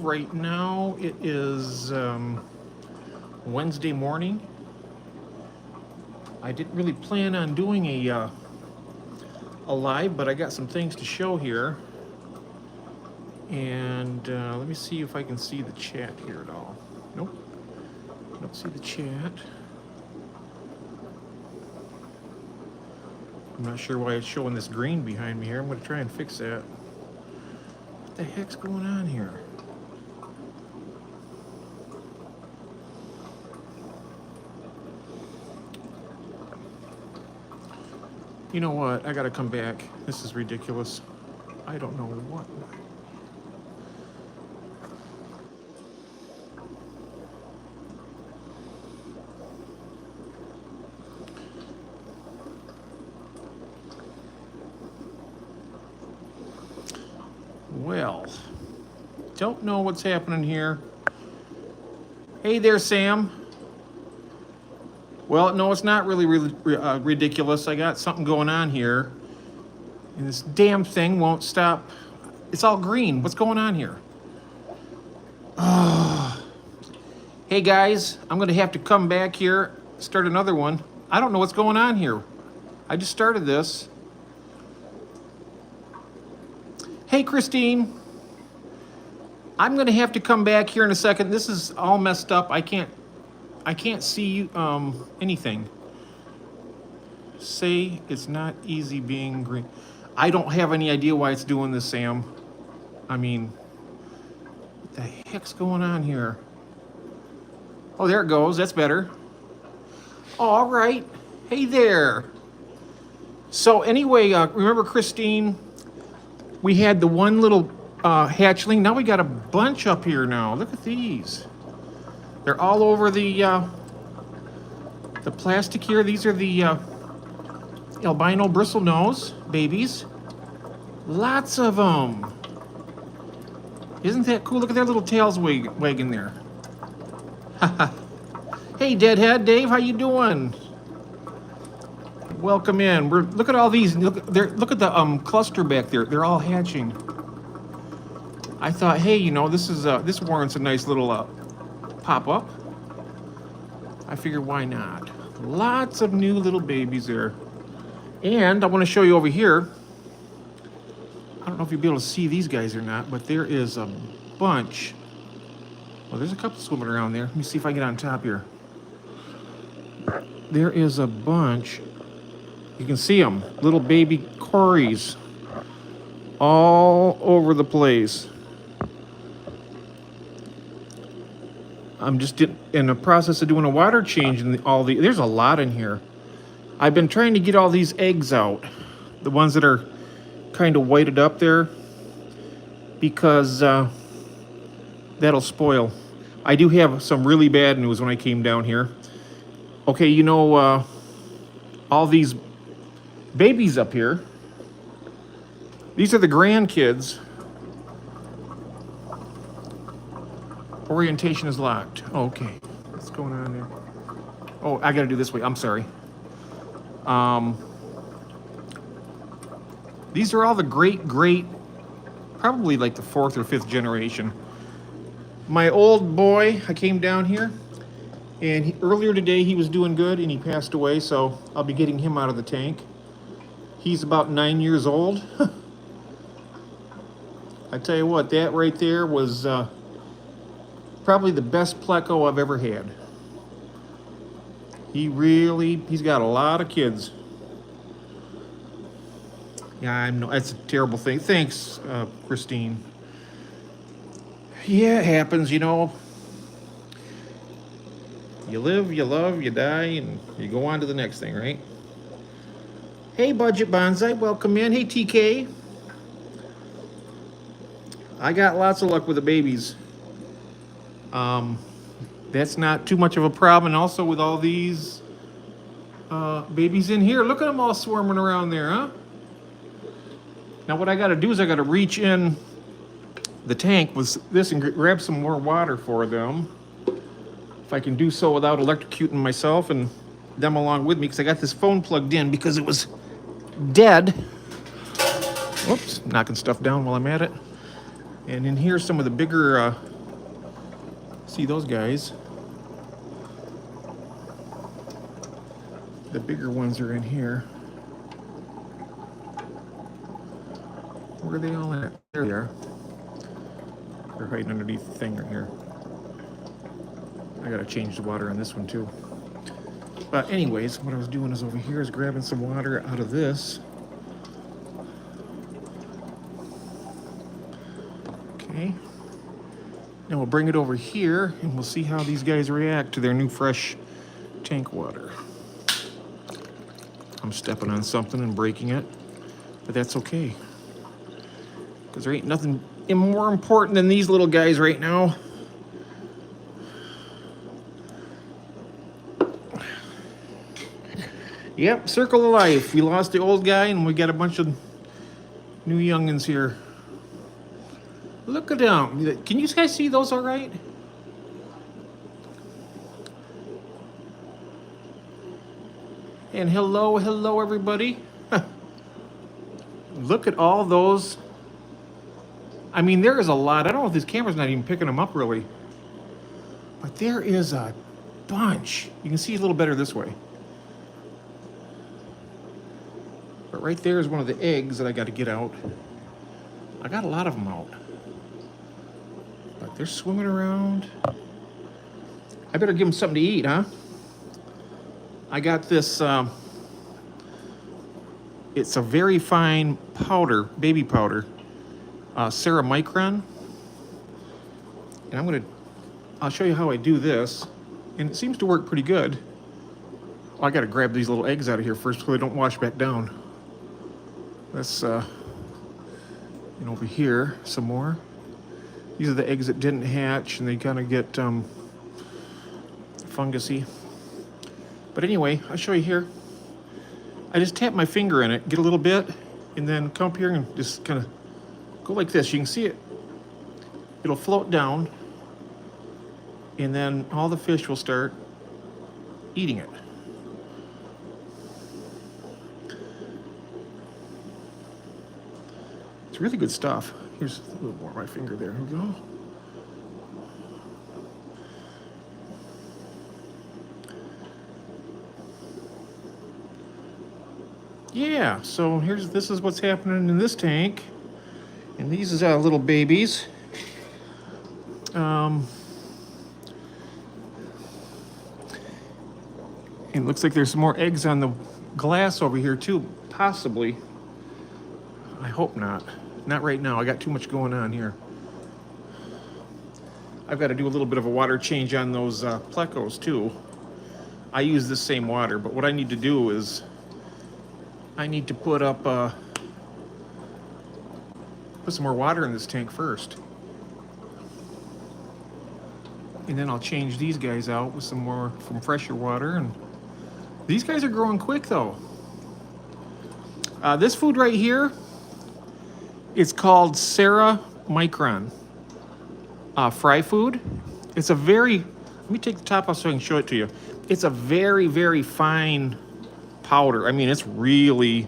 right now. It is Wednesday morning. I didn't really plan on doing a live, but I got some things to show here. And let me see if I can see the chat here at all. Nope, I don't see the chat. I'm not sure why it's showing this green behind me here. I'm going to try and fix that. What the heck's going on here? You know what? I got to come back. This is ridiculous. I don't know what. Well, don't know what's happening here. Hey there, Sam. Well, no, it's not really ridiculous. I got something going on here, and this damn thing won't stop. It's all green. What's going on here? Hey, guys, I'm going to have to come back here, start another one. I don't know what's going on here. I just started this. Hey, Christine. I'm going to have to come back here in a second. This is all messed up. I can't see anything. Say it's not easy being green. I don't have any idea why it's doing this, Sam. I mean, what the heck's going on here? Oh, there it goes. That's better. All right. Hey there. So anyway, remember Christine? We had the one little hatchling. Now we got a bunch up here now. Look at these. They're all over the plastic here. These are the albino bristlenose babies. Lots of them. Isn't that cool? Look at their little tails wagging there. Hey, Deadhead Dave, how you doing? Welcome in. Look at all these. Look at the cluster back there. They're all hatching. I thought, hey, you know, this warrants a nice little pop up. I figured, why not? Lots of new little babies there. And I want to show you over here. I don't know if you'll be able to see these guys or not, but there is a bunch. Well, there's a couple swimming around there. Let me see if I can get on top here. There is a bunch. You can see them, little baby cories, all over the place. I'm just in the process of doing a water change in there's a lot in here. I've been trying to get all these eggs out, the ones that are kind of whited up there, because that'll spoil. I do have some really bad news when I came down here. Okay, you know, all these babies up here, these are the grandkids. Orientation is locked. Okay, what's going on there? Oh, I gotta do this way. I'm sorry. These are all the great, probably like the 4th or 5th generation. My old boy, I came down here, and earlier today he was doing good, and he passed away, so I'll be getting him out of the tank. He's about 9 years old. I tell you what, that right there was probably the best pleco I've ever had. He's got a lot of kids. Yeah, I know, that's a terrible thing. Thanks, Christine. Yeah, it happens, you know. You live, you love, you die, and you go on to the next thing, right? Hey, Budget Bonsai, welcome in. Hey, TK. I got lots of luck with the babies. That's not too much of a problem. And also with all these babies in here, look at them all swarming around there, huh? Now what I got to do is I got to reach in the tank with this and grab some more water for them. If I can do so without electrocuting myself and them along with me, because I got this phone plugged in because it was dead. Whoops, knocking stuff down while I'm at it. And in here, some of the bigger See those guys? The bigger ones are in here. Where are they all at? There they are. They're hiding underneath the thing right here. I gotta change the water on this one too. But anyways, what I was doing is over here is grabbing some water out of this. Okay. Now we'll bring it over here and we'll see how these guys react to their new fresh tank water. I'm stepping on something and breaking it, but that's okay. Because there ain't nothing more important than these little guys right now. Yep, circle of life. We lost the old guy and we got a bunch of new youngins here. Look at them. Can you guys see those all right? And hello everybody. Look at all those. I mean, there is a lot. I don't know if this camera's not even picking them up really. But there is a bunch. You can see a little better this way. But right there is one of the eggs that I got to get out. I got a lot of them out. But they're swimming around. I better give them something to eat, huh? I got this, it's a very fine powder, baby powder, ceramicron. And I'll show you how I do this. And it seems to work pretty good. Oh, I gotta grab these little eggs out of here first so they don't wash back down. Let's, and over here, some more. These are the eggs that didn't hatch and they kind of get fungusy. But anyway, I'll show you here. I just tap my finger in it, get a little bit, and then come up here and just kind of go like this. You can see it. It'll float down, and then all the fish will start eating it. It's really good stuff. Here's a little more of my finger there. Here we go. Yeah, so this is what's happening in this tank. And these are little babies. It looks like there's some more eggs on the glass over here too, possibly. I hope not. Not right now. I got too much going on here. I've got to do a little bit of a water change on those plecos too. I use the same water, but what I need to do is I need to put some more water in this tank first. And then I'll change these guys out with some more from fresher water. And these guys are growing quick though. This food right here, it's called ceramicron fry food. It's a very, let me take the top off so I can show it to you. It's a very, very fine powder. I mean, it's really,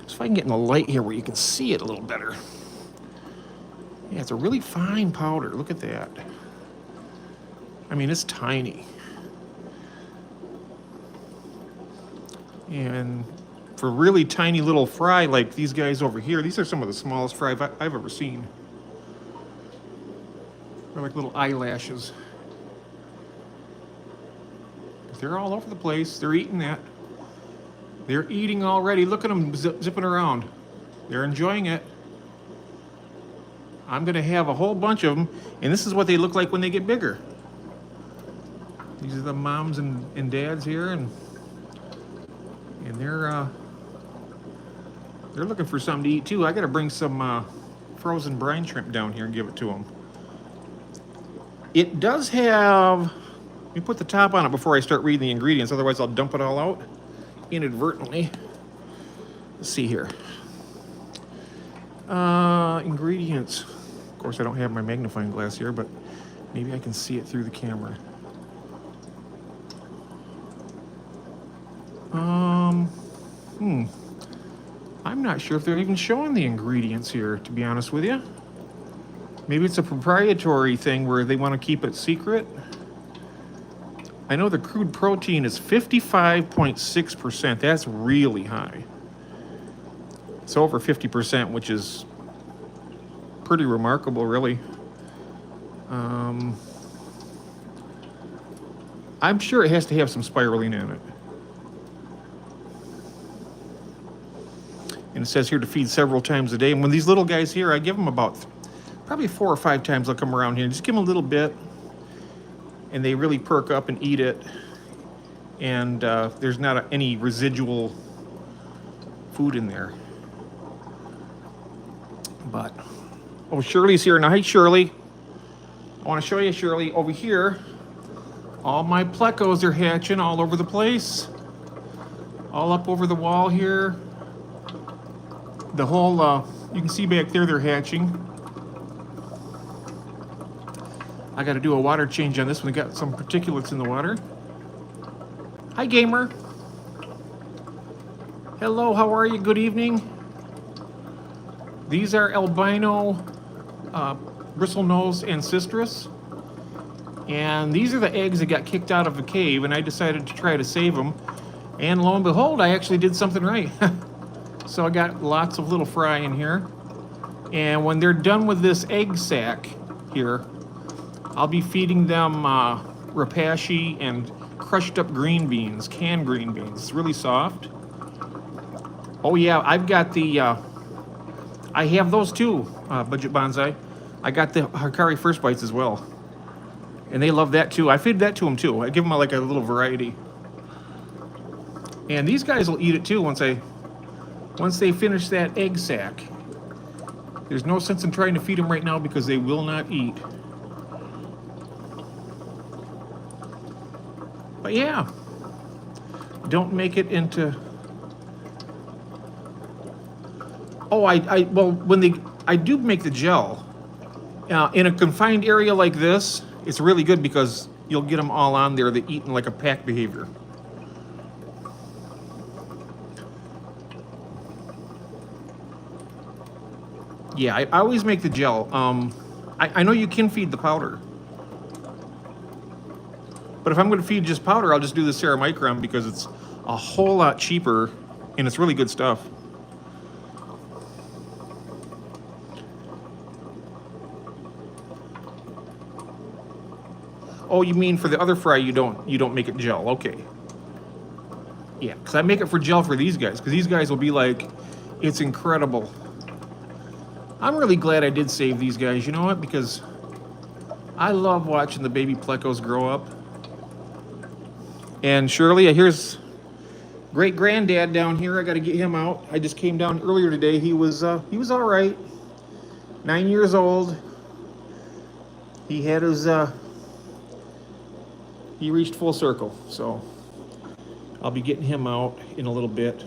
if I can get in the light here where you can see it a little better. Yeah, it's a really fine powder. Look at that. I mean, it's tiny. And for really tiny little fry like these guys over here, these are some of the smallest fry I've ever seen. They're like little eyelashes. They're all over the place. They're eating that. They're eating already. Look at them zipping around. They're enjoying it. I'm going to have a whole bunch of them, and this is what they look like when they get bigger. These are the moms and dads here, and they're looking for something to eat too. I got to bring some frozen brine shrimp down here and give it to them. It does have, let me put the top on it before I start reading the ingredients, otherwise I'll dump it all out inadvertently. Let's see here. Ingredients. Of course, I don't have my magnifying glass here, but maybe I can see it through the camera. I'm not sure if they're even showing the ingredients here, to be honest with you. Maybe it's a proprietary thing where they want to keep it secret. I know the crude protein is 55.6%. That's really high. It's over 50%, which is pretty remarkable, really. I'm sure it has to have some spirulina in it. And it says here to feed several times a day. And when these little guys here, I give them about probably 4 or 5 times. They'll come around here. Just give them a little bit, and they really perk up and eat it. And there's not any residual food in there. But, oh, Shirley's here now. Hi, Shirley. I want to show you, Shirley, over here. All my plecos are hatching all over the place. All up over the wall here. The whole, you can see back there, they're hatching. I got to do a water change on this one. Got some particulates in the water. Hi, Gamer. Hello, how are you? Good evening. These are albino bristlenose ancestris. And these are the eggs that got kicked out of the cave, and I decided to try to save them. And lo and behold, I actually did something right. So I got lots of little fry in here. And when they're done with this egg sac here, I'll be feeding them rapashi and crushed up green beans, canned green beans. It's really soft. Oh yeah, I've got the, I have those too, Budget Bonsai. I got the Hikari First Bites as well. And they love that too. I feed that to them too. I give them like a little variety. And these guys will eat it too once they finish that egg sac. There's no sense in trying to feed them right now because they will not eat. But yeah, don't make it into. Oh, well, when I do make the gel in a confined area like this. It's really good because you'll get them all on there. They eat in like a pack behavior. Yeah, I always make the gel. I know you can feed the powder. But if I'm going to feed just powder, I'll just do the ceramicron because it's a whole lot cheaper and it's really good stuff. Oh, you mean for the other fry you don't make it gel? Okay. Yeah, because I make it for gel for these guys, because these guys will be like, it's incredible. I'm really glad I did save these guys. You know what? Because I love watching the baby plecos grow up. And Shirley, here's great granddad down here. I got to get him out. I just came down earlier today. He was all right. 9 years old. He had his he reached full circle, so I'll be getting him out in a little bit.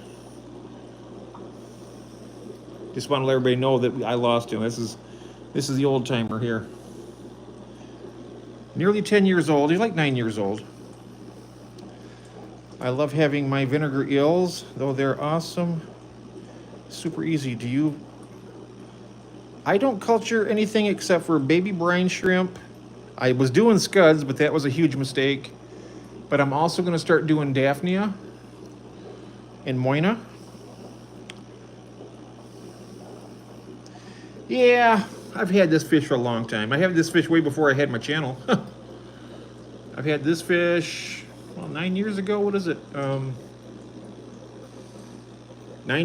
Just want to let everybody know that I lost him. This is the old timer here. Nearly 10 years old. He's like 9 years old. I love having my vinegar eels, though they're awesome. Super easy. I don't culture anything except for baby brine shrimp. I was doing scuds, but that was a huge mistake. But I'm also going to start doing Daphnia and Moina. Yeah, I've had this fish for a long time. I had this fish way before I had my channel. I've had this fish, well, 9 years ago. What is it? 9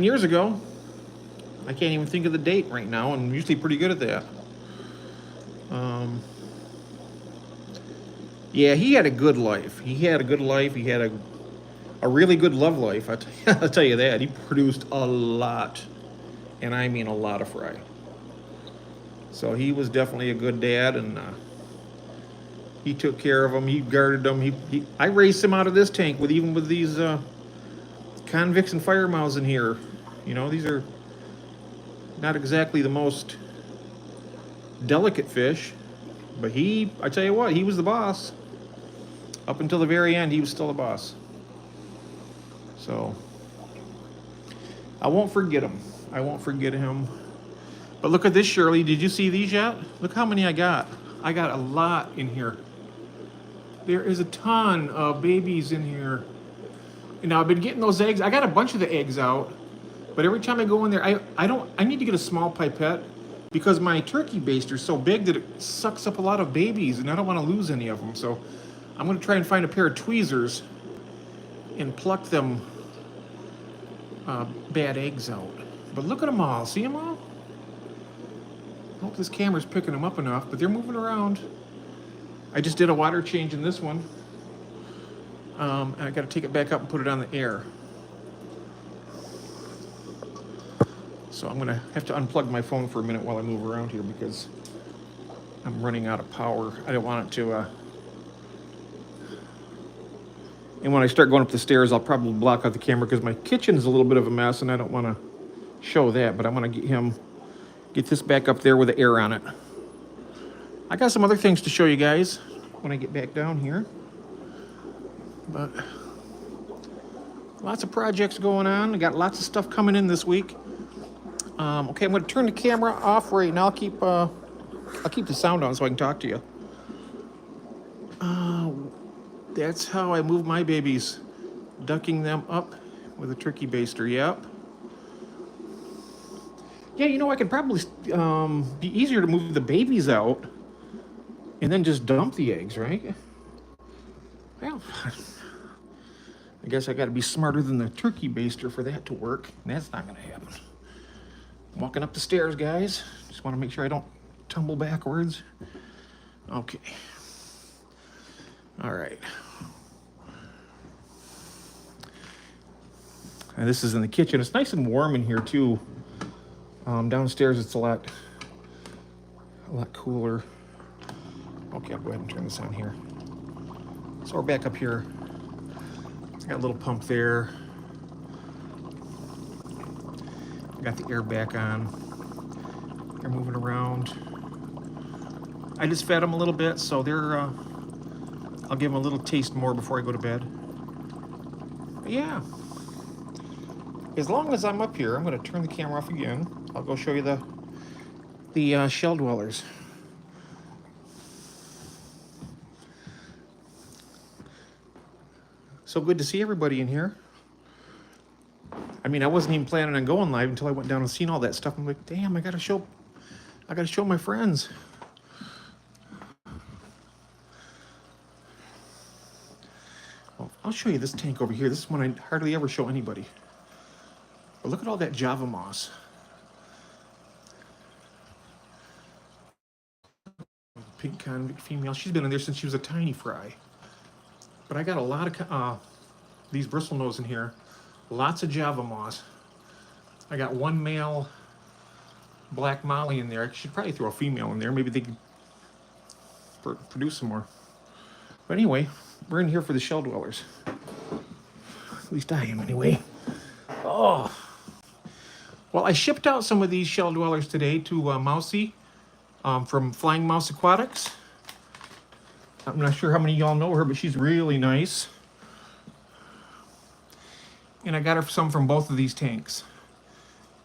years ago. I can't even think of the date right now. I'm usually pretty good at that. Yeah, he had a good life. He had a good life. He had a really good love life. I'll tell you that. He produced a lot, and I mean a lot of fry. So he was definitely a good dad, and he took care of them. He guarded them. I raised him out of this tank even with these convicts and fire mouths in here. You know, these are not exactly the most delicate fish, but I tell you what, he was the boss. Up until the very end, he was still the boss. So I won't forget him. I won't forget him. But look at this, Shirley. Did you see these yet? Look how many I got. I got a lot in here. There is a ton of babies in here. And now I've been getting those eggs. I got a bunch of the eggs out. But every time I go in there, I need to get a small pipette because my turkey baster is so big that it sucks up a lot of babies, and I don't want to lose any of them. So I'm going to try and find a pair of tweezers and pluck them bad eggs out. But look at them all. See them all? I hope this camera's picking them up enough, but they're moving around. I just did a water change in this one. And I got to take it back up and put it on the air. So I'm going to have to unplug my phone for a minute while I move around here because I'm running out of power. I don't want it to... And when I start going up the stairs, I'll probably block out the camera because my kitchen is a little bit of a mess and I don't want to show that. But I'm going to get this back up there with the air on it. I got some other things to show you guys when I get back down here. But lots of projects going on. I got lots of stuff coming in this week. Okay, I'm going to turn the camera off right now. I'll keep the sound on so I can talk to you. That's how I move my babies, ducking them up with a turkey baster. Yep. Yeah, you know, I could probably be easier to move the babies out and then just dump the eggs, right? Well, I guess I got to be smarter than the turkey baster for that to work. And that's not going to happen. Walking up the stairs, guys. Just want to make sure I don't tumble backwards. Okay. All right. And this is in the kitchen. It's nice and warm in here too. Downstairs it's a lot cooler. Okay, I'll go ahead and turn this on here. So we're back up here. I got a little pump there. Got the air back on. They're moving around. I just fed them a little bit, so I'll give them a little taste more before I go to bed. But yeah. As long as I'm up here, I'm going to turn the camera off again. I'll go show you the shell dwellers. So good to see everybody in here. I mean, I wasn't even planning on going live until I went down and seen all that stuff. I'm like, damn, I gotta show my friends. Well, I'll show you this tank over here. This is one I hardly ever show anybody. But look at all that Java moss. Pink convict female. She's been in there since she was a tiny fry. But I got a lot of these bristlenose in here. Lots of Java moss. I got one male black molly in there. I should probably throw a female in there. Maybe they could produce some more. But anyway, we're in here for the shell dwellers. At least I am anyway. Oh. Well, I shipped out some of these shell dwellers today to Mousy from Flying Mouse Aquatics. I'm not sure how many of y'all know her, but she's really nice. And I got her some from both of these tanks.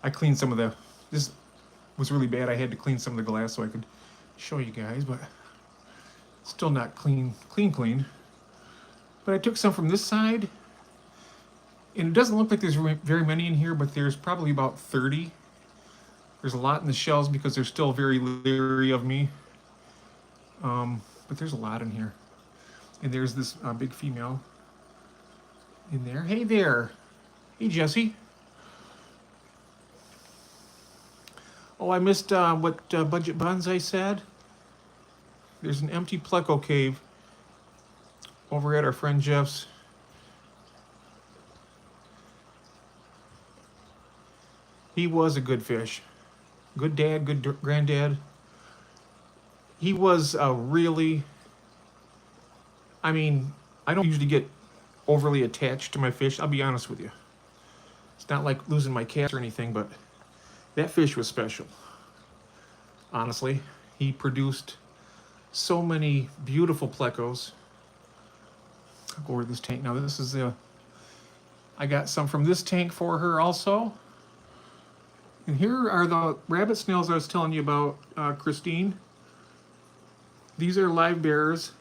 I cleaned some of this was really bad. I had to clean some of the glass so I could show you guys, but still not clean. But I took some from this side, and it doesn't look like there's very many in here, but there's probably about 30. There's a lot in the shells because they're still very leery of me. But there's a lot in here. And there's this big female in there. Hey there. Hey, Jesse. Oh, I missed what Budget Bonsai said. There's an empty pleco cave over at our friend Jeff's. He was a good fish. Good dad, good granddad. He was really, I mean, I don't usually get overly attached to my fish. I'll be honest with you. It's not like losing my cat or anything, but that fish was special. Honestly, he produced so many beautiful plecos. I'll go over this tank. Now this is I got some from this tank for her also. And here are the rabbit snails I was telling you about, Christine. These are live bears,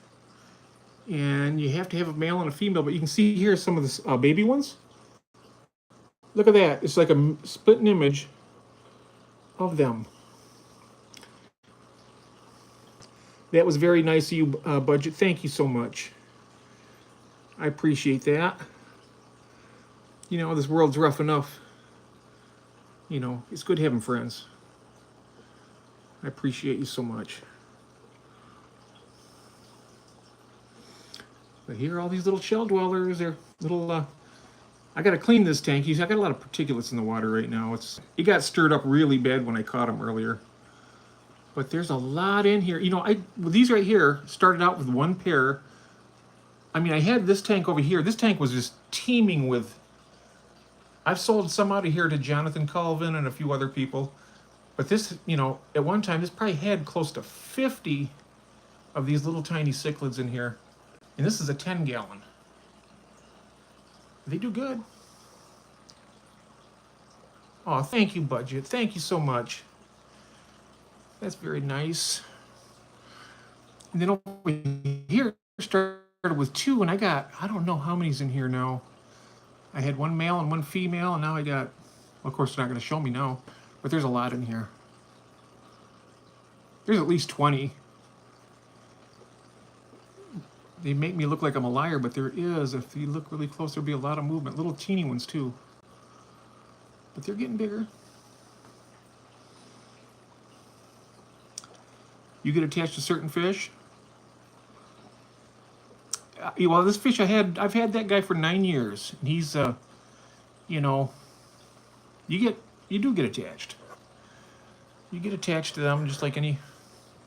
and you have to have a male and a female, but you can see here some of the baby ones. Look at that. It's like a split image of them. That was very nice of you, Budget. Thank you so much. I appreciate that. You know, this world's rough enough. You know, it's good having friends. I appreciate you so much. But here are all these little shell dwellers. They're little, I gotta clean this tank. I got a lot of particulates in the water right now. It got stirred up really bad when I caught them earlier. But there's a lot in here. You know, these right here started out with one pair. I mean, I had this tank over here. This tank was just teeming with, I've sold some out of here to Jonathan Colvin and a few other people. But this, you know, at one time, this probably had close to 50 of these little tiny cichlids in here. And this is a 10-gallon. They do good. Oh, thank you, Budget. Thank you so much. That's very nice. And then over here, started with 2, and I don't know how many's in here now. I had 1 male and 1 female, and now I got, well, of course, they're not going to show me now, but there's a lot in here. There's at least 20. They make me look like I'm a liar, but there is. If you look really close, there'll be a lot of movement. Little teeny ones, too. But they're getting bigger. You get attached to certain fish. Well, this fish I've had that guy for 9 years. And he's, you know, you do get attached. You get attached to them just like any,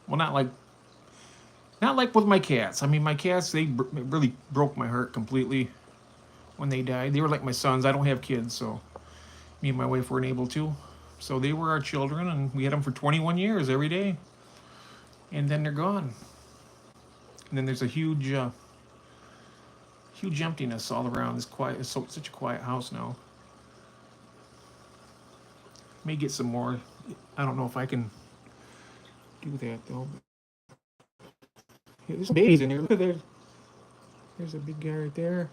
well, not like with my cats. I mean, my cats, it really broke my heart completely when they died. They were like my sons. I don't have kids, so me and my wife weren't able to. So they were our children, and we had them for 21 years every day. And then they're gone. And then there's a huge emptiness all around. It's such a quiet house now. May get some more. I don't know if I can do that though. Yeah, there's some babies in here. Look at there. There's a big guy right there.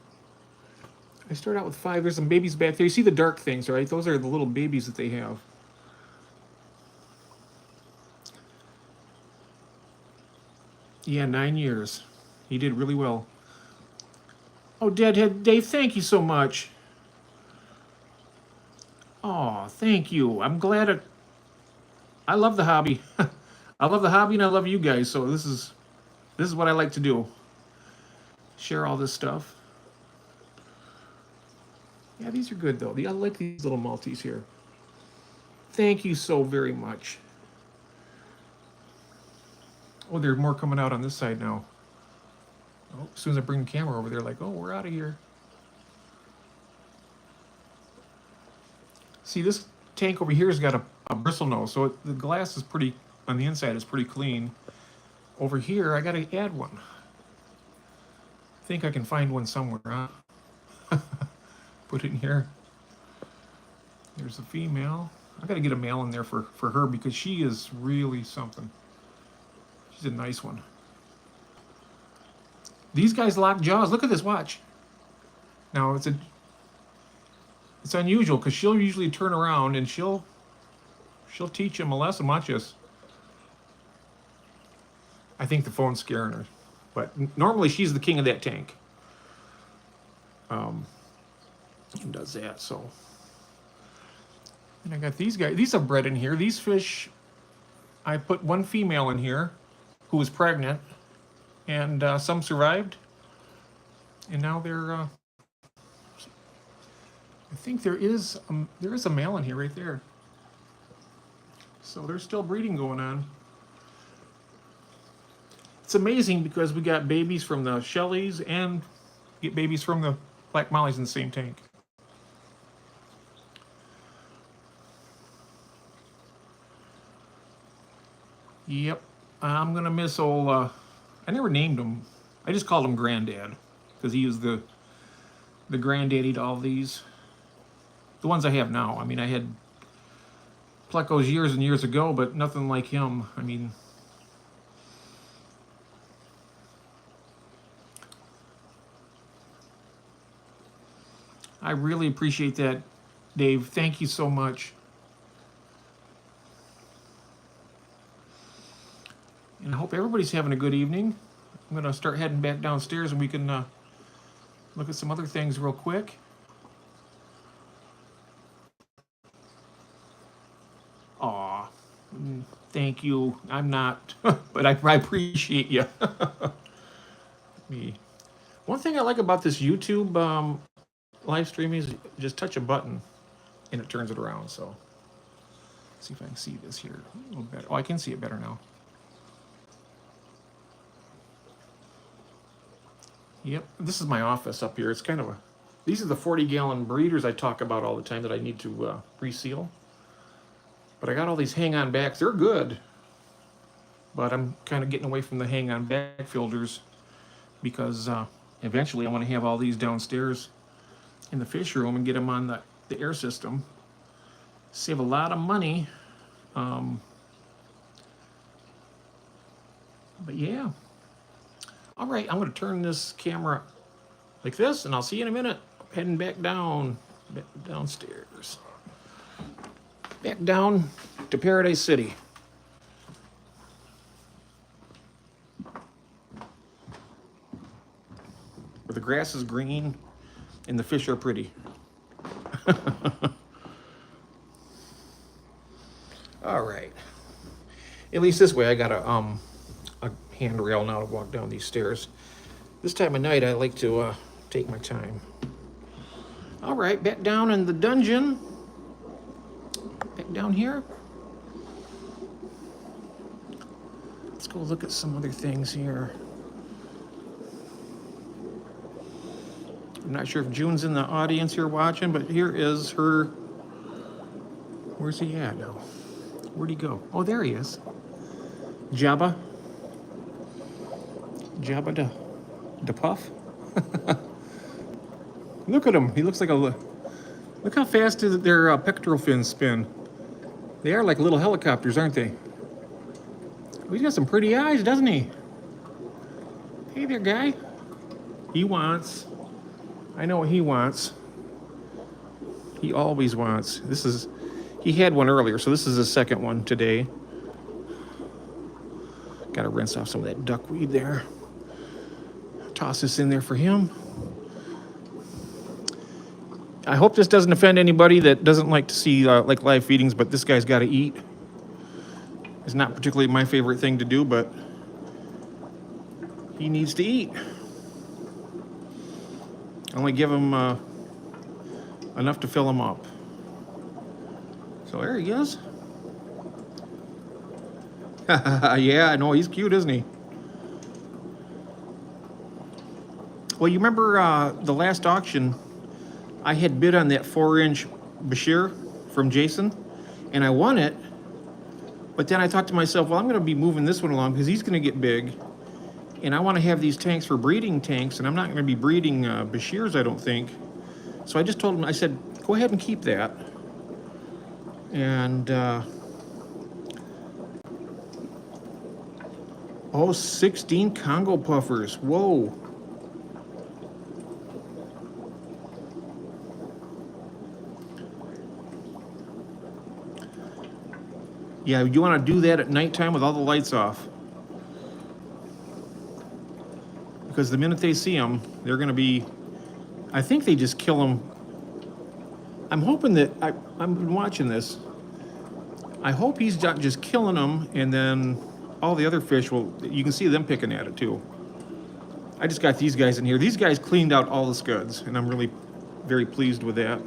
I started out with 5. There's some babies back there. You see the dark things, right? Those are the little babies that they have. Yeah, 9 years. He did really well. Oh, Deadhead Dave, thank you so much. Oh, thank you. I'm glad I love the hobby. I love the hobby and I love you guys, so this is what I like to do. Share all this stuff. Yeah, these are good though. I like these little Maltese here. Thank you so very much. Oh, there's more coming out on this side now. Oh, as soon as I bring the camera over, they're like, oh, we're out of here. See, this tank over here has got a bristle nose, so the glass is pretty, on the inside is pretty clean. Over here, I got to add one. I think I can find one somewhere, huh? Put it in here. There's a female. I got to get a male in there for her because she is really something. She's a nice one. These guys lock jaws. Look at this, watch. Now, it's unusual because she'll usually turn around and she'll teach him a lesson. Watch this. I think the phone's scaring her. But normally she's the king of that tank. And does that, so. And I got these guys. These are bred in here. These fish, I put 1 female in here who was pregnant. And some survived. And now they're, I think there is a male in here right there. So there's still breeding going on. It's amazing because we got babies from the Shelleys and get babies from the Black Mollies in the same tank. Yep, I'm gonna miss old, I never named him. I just called him Granddad because he was the granddaddy to all these. The ones I have now. I mean, I had Plecos years and years ago, but nothing like him. I mean, I really appreciate that, Dave. Thank you so much. And I hope everybody's having a good evening. I'm going to start heading back downstairs and we can look at some other things real quick. Aw, thank you. I'm not, but I appreciate you. Me. One thing I like about this YouTube live stream is just touch a button and it turns it around. So, see if I can see this here a little better. Oh, I can see it better now. Yep, this is my office up here. It's kind of a, these are the 40-gallon breeders I talk about all the time that I need to reseal. But I got all these hang-on backs. They're good. But I'm kind of getting away from the hang-on back filters because eventually I want to have all these downstairs in the fish room and get them on the air system. Save a lot of money. But yeah. All right, I'm going to turn this camera like this, and I'll see you in a minute. Heading back downstairs. Back down to Paradise City. Where the grass is green and the fish are pretty. All right. At least this way I got a handrail now to walk down these stairs. This time of night I like to take my time. All right, back down in the dungeon. Back down here. Let's go look at some other things here. I'm not sure if June's in the audience here watching, but here is her. Where's he at now? Where'd he go? Oh, there he is. Jabba. Jabba the Puff. Look at him. He looks like a. Look how fast their pectoral fins spin. They are like little helicopters, aren't they? Oh, he's got some pretty eyes, doesn't he? Hey there, guy. He wants. I know what he wants. He always wants. This is. He had one earlier, so this is his second one today. Got to rinse off some of that duckweed there. Toss this in there for him. I hope this doesn't offend anybody that doesn't like to see like live feedings, but this guy's got to eat. It's not particularly my favorite thing to do, but he needs to eat. Only give him enough to fill him up. So there he is. Yeah, I know, he's cute, isn't he? Well, you remember the last auction, I had bid on that 4-inch Bashir from Jason, and I won it. But then I thought to myself, well, I'm going to be moving this one along because he's going to get big. And I want to have these tanks for breeding tanks, and I'm not going to be breeding Bashirs, I don't think. So I just told him, I said, go ahead and keep that. And, oh, 16 Congo puffers. Whoa. Yeah, you want to do that at nighttime with all the lights off. Because the minute they see them, they're going to be, I think they just kill them. I'm hoping that, I'm watching this. I hope he's not just killing them and then all the other fish will, you can see them picking at it too. I just got these guys in here. These guys cleaned out all the scuds and I'm really very pleased with that.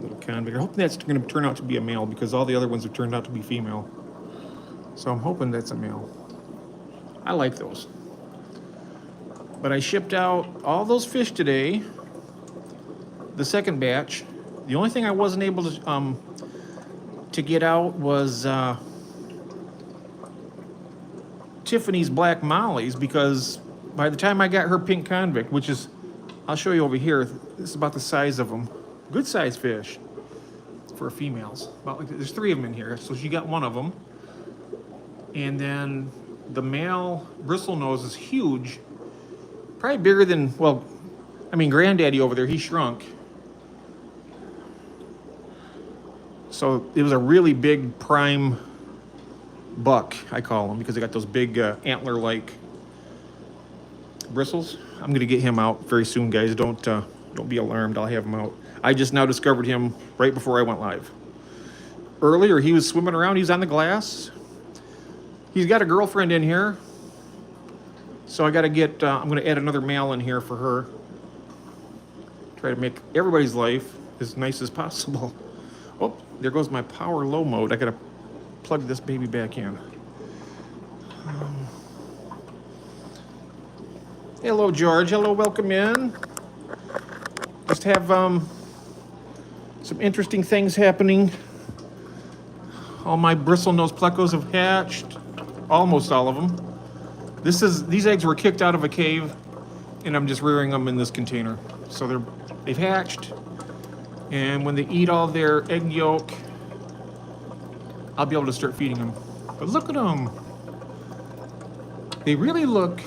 Little convict. I hope that's going to turn out to be a male because all the other ones have turned out to be female. So I'm hoping that's a male. I like those. But I shipped out all those fish today. The second batch. The only thing I wasn't able to get out was Tiffany's black mollies because by the time I got her pink convict, which is, I'll show you over here, this is about the size of them. Good sized fish for females. About like, there's 3 of them in here, so she got 1 of them. And then the male bristlenose is huge, probably bigger than, well, I mean, Granddaddy over there, he shrunk. So it was a really big prime buck, I call them, because they got those big antler-like bristles. I'm gonna get him out very soon, guys. Don't be alarmed. I'll have him out. I just now discovered him right before I went live. Earlier, he was swimming around. He's on the glass. He's got a girlfriend in here, so I got to get. I'm gonna add another male in here for her. Try to make everybody's life as nice as possible. Oh, there goes my power low mode. I gotta plug this baby back in. Hello, George. Hello, welcome in. Just have some interesting things happening. All my bristlenose plecos have hatched, almost all of them. These eggs were kicked out of a cave, and I'm just rearing them in this container. So they've hatched, and when they eat all their egg yolk, I'll be able to start feeding them. But look at them. They really look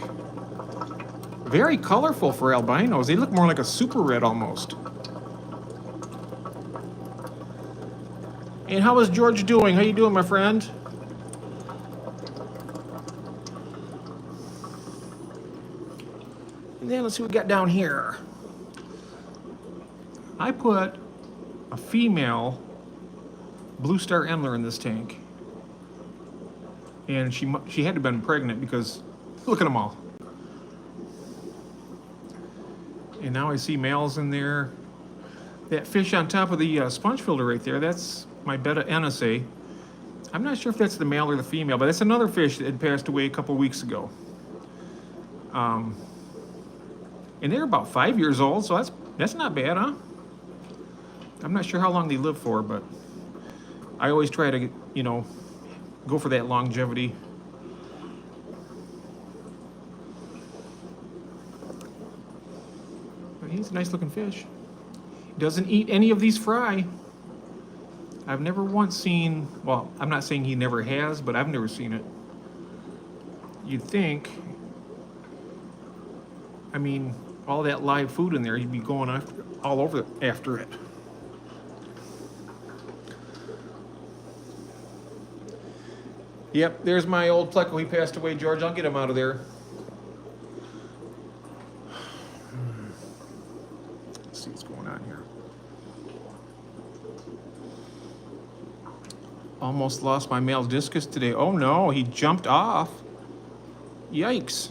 very colorful for albinos. They look more like a super red almost. And how is George doing? How you doing, my friend? And then let's see what we got down here. I put a female blue star endler in this tank. And she had to have been pregnant because look at them all. And now I see males in there. That fish on top of the sponge filter right there, that's my betta NSA. I'm not sure if that's the male or the female, but that's another fish that had passed away a couple weeks ago. And they're about 5 years old, so that's not bad, huh? I'm not sure how long they live for, but I always try to, go for that longevity. But he's a nice looking fish. Doesn't eat any of these fry. I've never once seen, well, I'm not saying he never has, but I've never seen it. You'd think, I mean, all that live food in there, he'd be going all over after it. Yep, there's my old pleco. He passed away, George. I'll get him out of there. Let's see what's going on here. Almost lost my male discus today. Oh no, he jumped off. Yikes.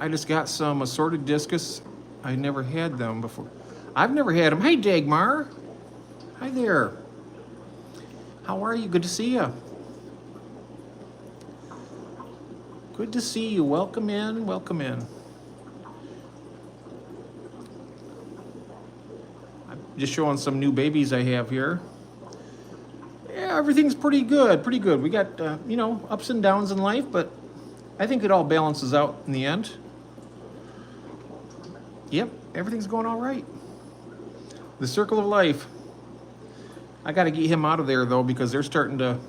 I just got some assorted discus. I never had them before. I've never had them. Hey, Dagmar. Hi there. How are you? Good to see you. Good to see you. Welcome in. Welcome in. I'm just showing some new babies I have here. Yeah, everything's pretty good. Pretty good. We got, ups and downs in life, but I think it all balances out in the end. Yep, everything's going all right. The circle of life. I got to get him out of there, though, because they're starting to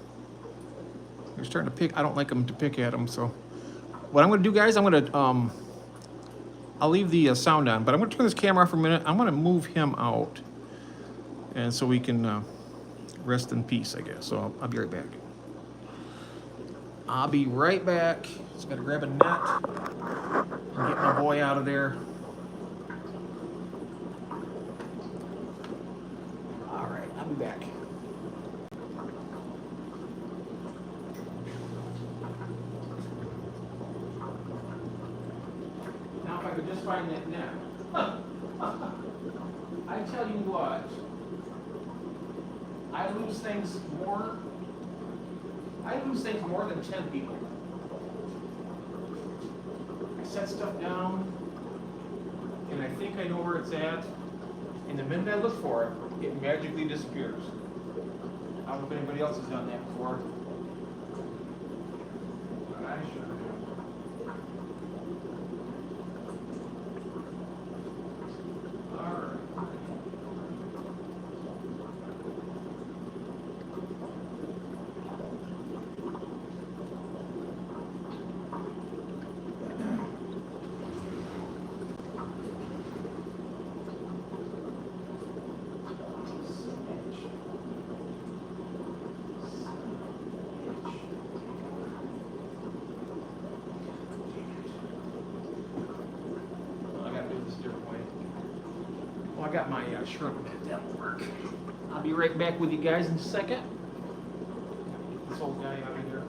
pick. I don't like them to pick at him, so. What I'm going to do, guys, I'm going to, I'll leave the sound on, but I'm going to turn this camera off for a minute. I'm going to move him out, and so we can rest in peace, I guess. So I'll be right back. I'll be right back. Just got to grab a net and get my boy out of there. All right, I'll be back. Just find that net. I tell you what, I lose things more than 10 people. I set stuff down, and I think I know where it's at, and the minute I look for it, it magically disappears. I don't know if anybody else has done that before, but I sure have. I got my shrimp net. That will work. I'll be right back with you guys in a second. Get this old guy out of here.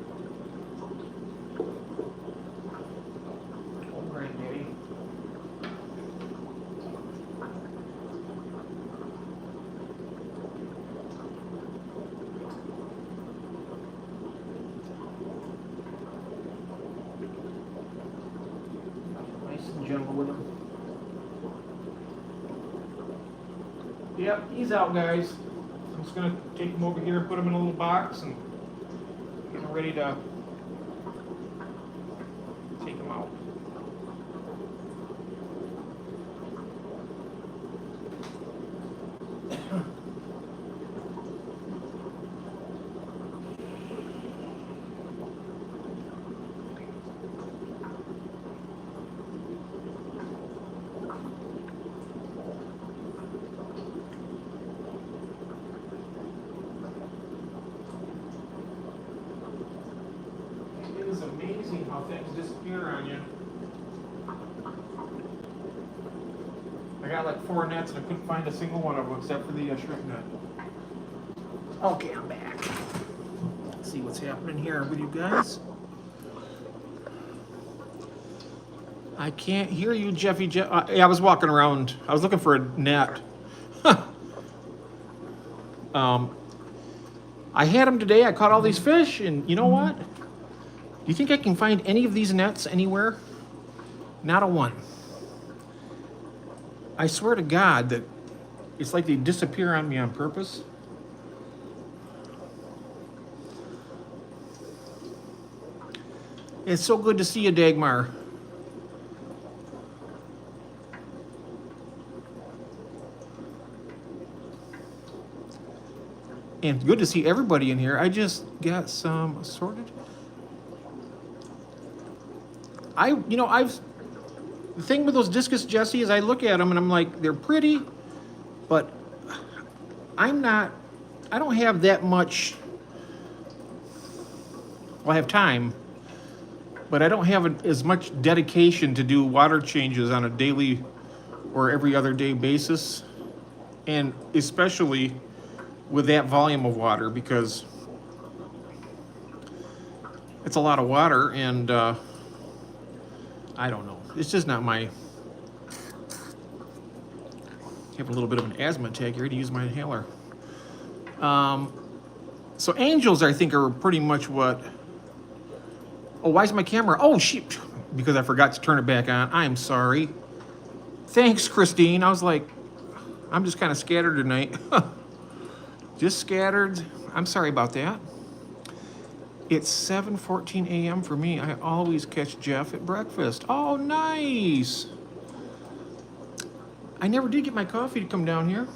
Old granddaddy. Nice and gentle with him. Yep, he's out, guys. I'm just gonna take him over here and put him in a little box and get him ready to take him out. It is amazing how things disappear on you. I got like 4 nets and I couldn't find a single one of them except for the shrimp net. Okay, I'm back. Let's see what's happening here with you guys. I can't hear you, Jeffy. Yeah, I was walking around. I was looking for a net. I had them today. I caught all these fish, and you know what? Do you think I can find any of these nets anywhere? Not a one. I swear to God that it's like they disappear on me on purpose. It's so good to see you, Dagmar. And good to see everybody in here. I just got some assorted. The thing with those discus Jesse is I look at them and I'm like, they're pretty, but I don't have that much, well, I have time, but I don't have as much dedication to do water changes on a daily or every other day basis, and especially with that volume of water, because it's a lot of water, and I don't know. It's just not my... I have a little bit of an asthma attack here to use my inhaler. So angels, I think, are pretty much what... Oh, why is my camera... Oh, shoot. Because I forgot to turn it back on. I'm sorry. Thanks, Christine. I was like, I'm just kind of scattered tonight. Just scattered. I'm sorry about that. It's 7:14 a.m. for me. I always catch Jeff at breakfast. Oh, nice. I never did get my coffee to come down here,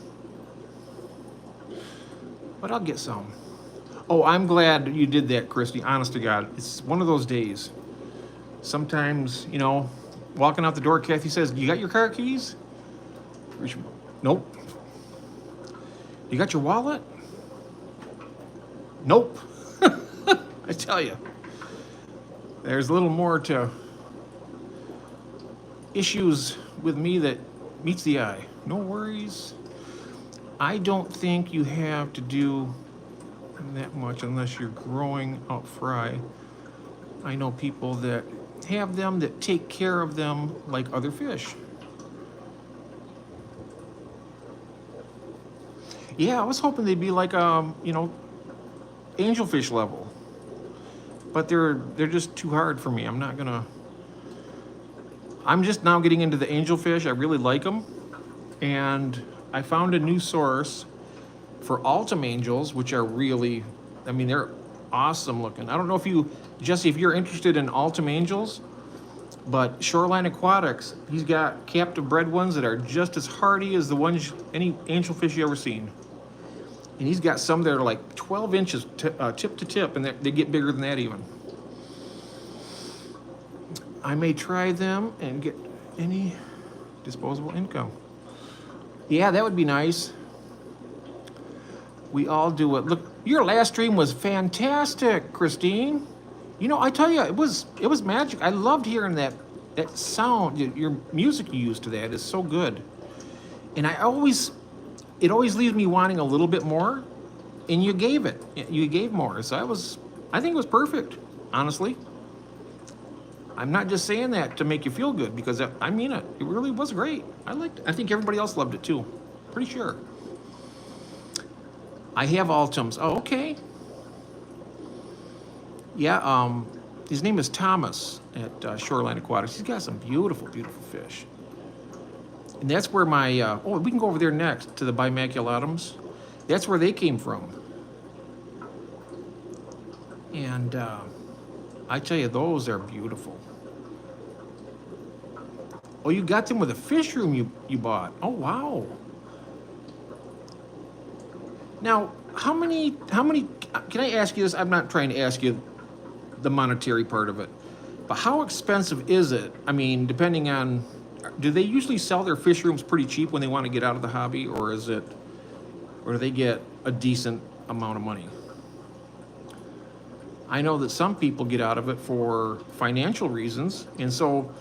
but I'll get some. Oh, I'm glad you did that, Christy. Honest to God, it's one of those days. Sometimes, you know, walking out the door, Kathy says, "You got your car keys?" Nope. You got your wallet? Nope. I tell you, there's a little more to issues with me that meets the eye. No worries. I don't think you have to do that much unless you're growing out fry. I know people that have them that take care of them like other fish. Yeah, I was hoping they'd be like, you know, angelfish level. But they're just too hard for me. I'm just now getting into the angelfish. I really like them. And I found a new source for Altum angels, which are really, I mean, they're awesome looking. I don't know if you, Jesse, if you're interested in Altum angels, but Shoreline Aquatics, he's got captive bred ones that are just as hardy as the ones, any angelfish you ever seen. And he's got some that are like 12 inches tip to tip, and they get bigger than that even. I may try them and get any disposable income. Yeah, that would be nice. We all do it. Look, your last stream was fantastic, Christine. You know, I tell you, it was magic. I loved hearing that sound. Your music you used to that is so good. And it always leaves me wanting a little bit more. And you gave it. You gave more. So I think it was perfect, honestly. I'm not just saying that to make you feel good, because I mean it. It really was great. I liked it. I think everybody else loved it too. Pretty sure. I have Altums. Oh, okay. Yeah, his name is Thomas at Shoreline Aquatics. He's got some beautiful, beautiful fish. And that's where my, we can go over there next to the Bimaculatums. That's where they came from. And I tell you, those are beautiful. Oh, you got them with a fish room you bought. Oh, wow. Now, how many, can I ask you this? I'm not trying to ask you the monetary part of it, but how expensive is it? I mean, depending on, do they usually sell their fish rooms pretty cheap when they want to get out of the hobby, or do they get a decent amount of money? I know that some people get out of it for financial reasons, and so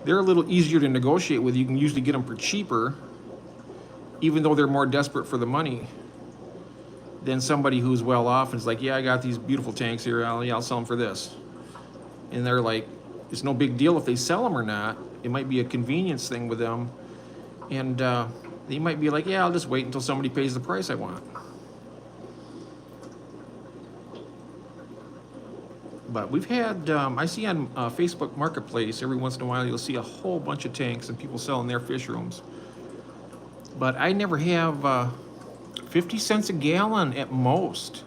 they're a little easier to negotiate with. You can usually get them for cheaper, even though they're more desperate for the money, than somebody who's well off and is like, yeah, I got these beautiful tanks here, I'll sell them for this. And they're like, it's no big deal if they sell them or not. It might be a convenience thing with them. And they might be like, yeah, I'll just wait until somebody pays the price I want. But we've had, I see on Facebook Marketplace, every once in a while, you'll see a whole bunch of tanks and people selling their fish rooms. But I never have 50 cents a gallon at most.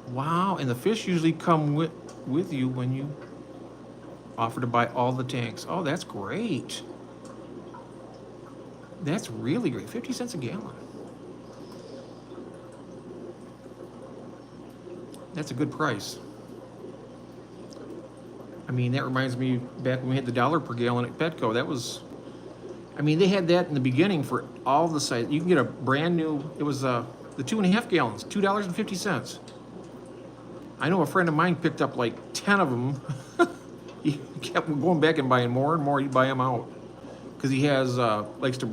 Wow, and the fish usually come with you when you offer to buy all the tanks. Oh, that's great. That's really great, 50 cents a gallon. That's a good price. I mean, that reminds me back when we had the $1 per gallon at Petco. That was, I mean, they had that in the beginning for all the sites. You can get a brand new, it was the 2.5 gallons, $2.50. I know a friend of mine picked up like 10 of them. He kept going back and buying more and more. He'd buy them out because he has likes to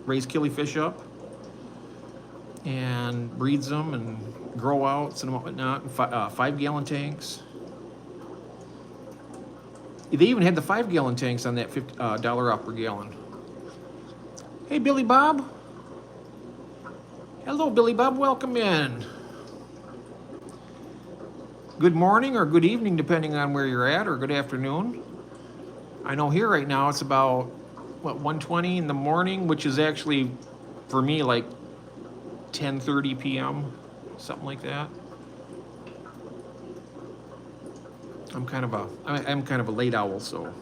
raise killifish up and breeds them and grow out, send them up at night in 5-gallon tanks. They even had the 5-gallon tanks on that $50 off per gallon. Hey, Billy Bob. Hello, Billy Bob. Welcome in. Good morning or good evening, depending on where you're at, or good afternoon. I know here right now it's about, what, 1:20 in the morning, which is actually, for me, like 10:30 p.m., something like that. I'm kind of a late owl, so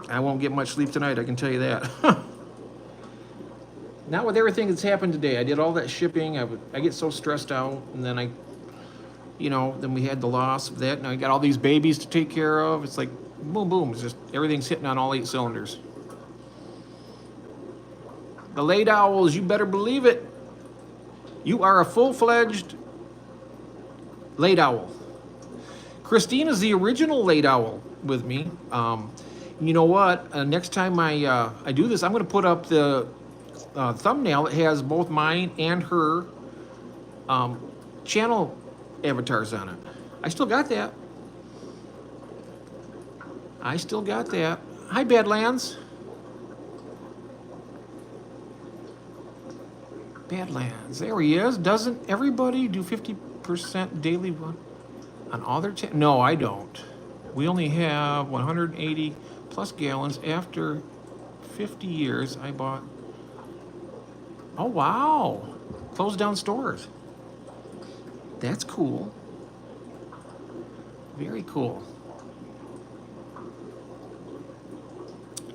I won't get much sleep tonight, I can tell you that. Not with everything that's happened today. I did all that shipping. I get so stressed out, and then then we had the loss of that. Now I got all these babies to take care of. It's like boom, boom. It's just everything's hitting on all 8 cylinders. The late owls, you better believe it. You are a full-fledged late owl. Christina's the original late owl with me. You know what? Next time I do this, I'm going to put up the thumbnail that has both mine and her channel avatars on it. I still got that. Hi, Badlands. Badlands. There he is. Doesn't everybody do 50% daily on all their tanks? No, I don't. We only have 180 plus gallons. After 50 years, I bought. Oh, wow. Closed down stores. That's cool. Very cool.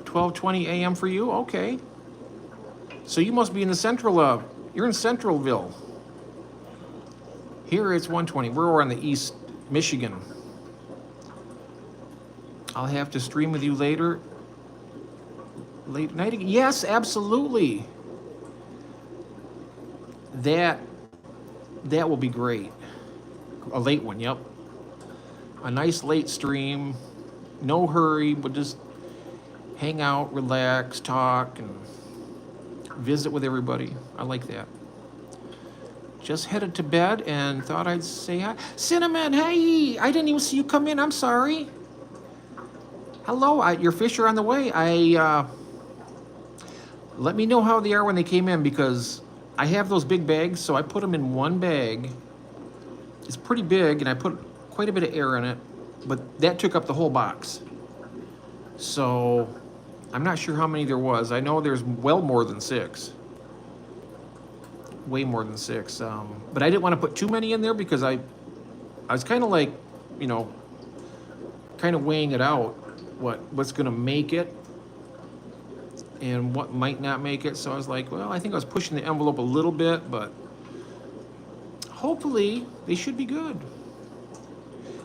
12:20 a.m. for you? Okay. So you must be in the central, you're in Centralville. Here it's 1:20. We're on the East Michigan. I'll have to stream with you later. Late night again? Yes, absolutely. That will be great. A late one, yep. A nice late stream. No hurry, but just hang out, relax, talk, and visit with everybody. I like that. Just headed to bed and thought I'd say hi. Cinnamon, hey! I didn't even see you come in. I'm sorry. Hello, your fish are on the way. Let me know how they are when they came in, because I have those big bags, so I put them in one bag. It's pretty big, and I put quite a bit of air in it, but that took up the whole box. So I'm not sure how many there was. I know there's well more than 6. Way more than 6. But I didn't want to put too many in there because I was kind of like, you know, kind of weighing it out, what's going to make it and what might not make it. So I was like, well, I think I was pushing the envelope a little bit, but hopefully they should be good.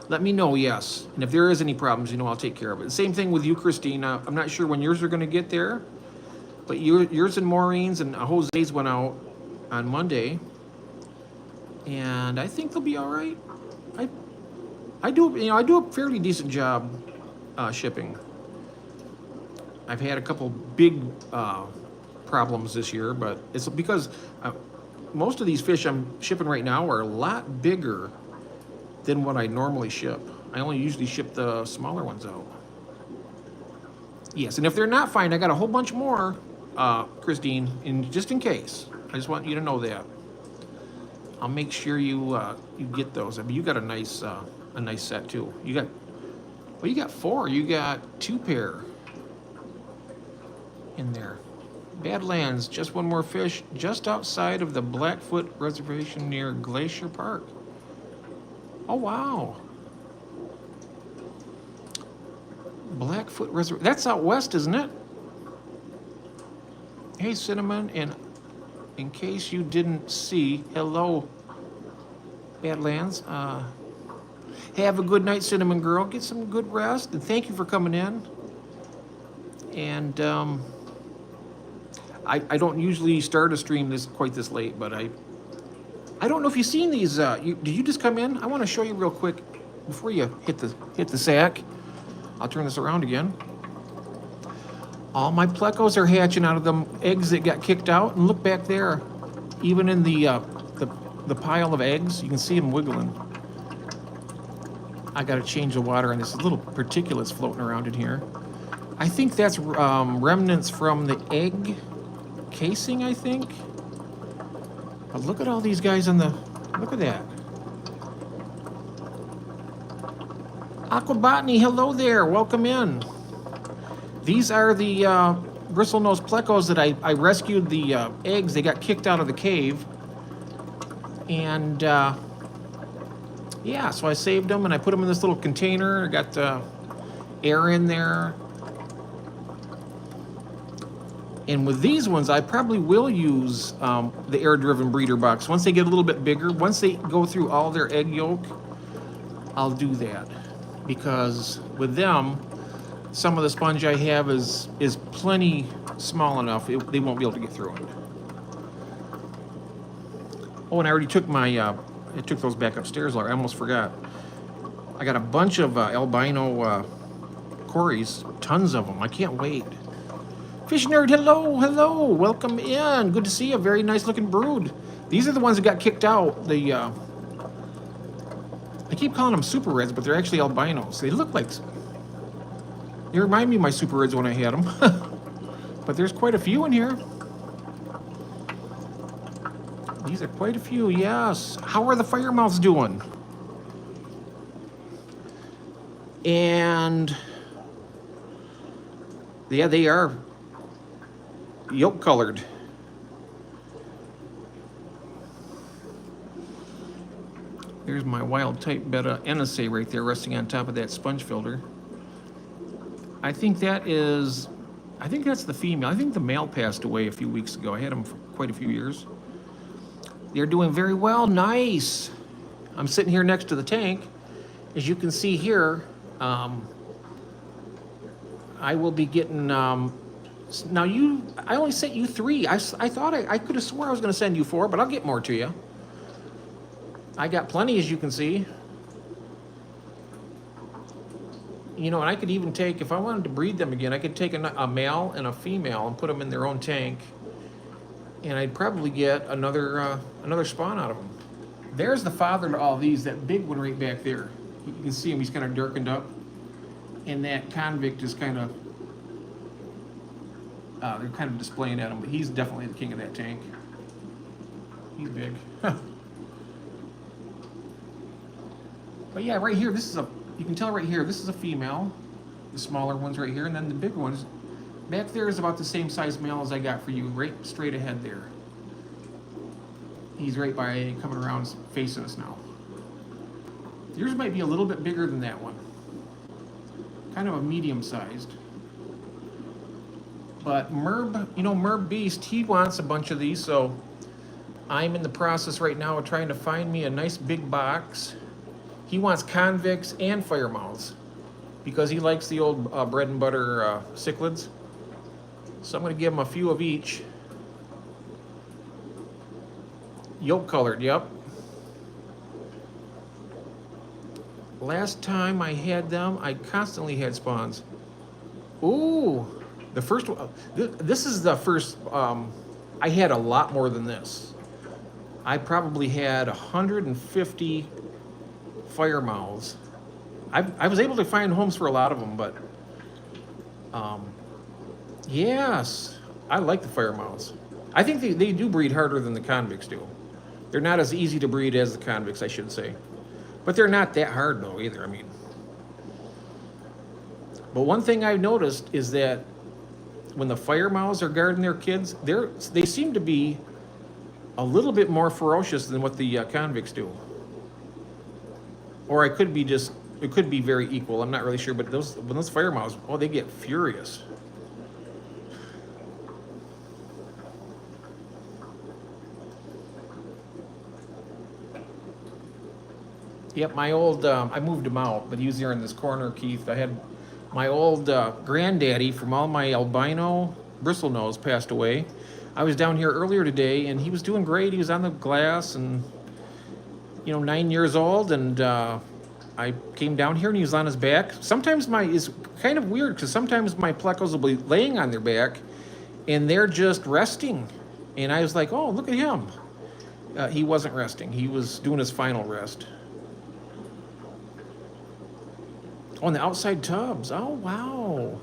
Let me know, yes. And if there is any problems, I'll take care of it. Same thing with you, Christina. I'm not sure when yours are going to get there, but yours and Maureen's and Jose's went out on Monday, and I think they'll be all right. I do a fairly decent job shipping. I've had a couple big problems this year, but it's because most of these fish I'm shipping right now are a lot bigger than what I normally ship. I only usually ship the smaller ones out. Yes, and if they're not fine, I got a whole bunch more, Christine, just in case. I just want you to know that. I'll make sure you get those. I mean, you got a nice set too. You got 4. You got 2 pair in there. Badlands, just one more fish, just outside of the Blackfoot Reservation near Glacier Park. Oh wow. Blackfoot Reservation. That's out west, isn't it? Hey, Cinnamon, and in case you didn't see, hello, Badlands. Have a good night, Cinnamon Girl. Get some good rest, and thank you for coming in. And I don't usually start a stream quite this late, but I don't know if you've seen these. Did you just come in? I want to show you real quick before you hit the sack. I'll turn this around again. All my plecos are hatching out of them eggs that got kicked out, and look back there, even in the pile of eggs, you can see them wiggling. I got to change the water on this little particulates floating around in here. I think that's remnants from the egg casing, I think. But look at all these guys look at that. Aquabotany, hello there, welcome in. These are the bristlenose plecos that I rescued the eggs. They got kicked out of the cave. And yeah, so I saved them and I put them in this little container. I got air in there. And with these ones, I probably will use the air-driven breeder box. Once they get a little bit bigger, once they go through all their egg yolk, I'll do that. Because with them, some of the sponge I have is plenty small enough, they won't be able to get through it. Oh, and I already took I took those back upstairs, I almost forgot. I got a bunch of albino cories, tons of them, I can't wait. Fish Nerd, hello, welcome in. Good to see you, very nice looking brood. These are the ones that got kicked out. I keep calling them super reds, but they're actually albinos. They look like, they remind me of my super reds when I had them. But there's quite a few in here. These are quite a few, yes. How are the firemouths doing? And yeah, they are yolk colored. There's my wild type beta NSA right there resting on top of that sponge filter. I think that's the female. I think the male passed away a few weeks ago. I had him for quite a few years. They're doing very well, nice. I'm sitting here next to the tank. As you can see here, I will be getting, I only sent you 3. I thought I could have swore I was gonna send you 4, but I'll get more to you. I got plenty, as you can see. You know, and I could even take, if I wanted to breed them again, I could take a male and a female and put them in their own tank, and I'd probably get another spawn out of them. There's the father to all these, that big one right back there. You can see him, he's kind of darkened up. And that convict is kind of, they're kind of displaying at him, but he's definitely the king of that tank. He's big. But yeah, right here, you can tell right here, this is a female. The smaller one's right here, and then the bigger ones. Back there is about the same size male as I got for you, right straight ahead there. He's right by, coming around, facing us now. Yours might be a little bit bigger than that one. Kind of a medium-sized. But Merb Beast, he wants a bunch of these, so I'm in the process right now of trying to find me a nice big box. He wants convicts and fire mouths because he likes the old bread and butter cichlids. So I'm going to give him a few of each. Yolk colored, yep. Last time I had them, I constantly had spawns. Ooh, the first one. This is the first. I had a lot more than this. I probably had 150 fire mouths. I was able to find homes for a lot of them, but yes, I like the fire mouths. I think they do breed harder than the convicts do. They're not as easy to breed as the convicts, I should say. But they're not that hard though either, I mean. But one thing I've noticed is that when the fire mouths are guarding their kids, they seem to be a little bit more ferocious than what the convicts do. Or it could be very equal, I'm not really sure, but when those fire mouths, oh, they get furious. Yep, my old, I moved him out, but he was there in this corner, Keith. I had my old granddaddy from all my albino bristlenose passed away. I was down here earlier today, and he was doing great. He was on the glass and, 9 years old, and I came down here, and he was on his back. Sometimes it's kind of weird, because sometimes my plecos will be laying on their back, and they're just resting. And I was like, oh, look at him. He wasn't resting. He was doing his final rest. On the outside tubs. Oh, wow.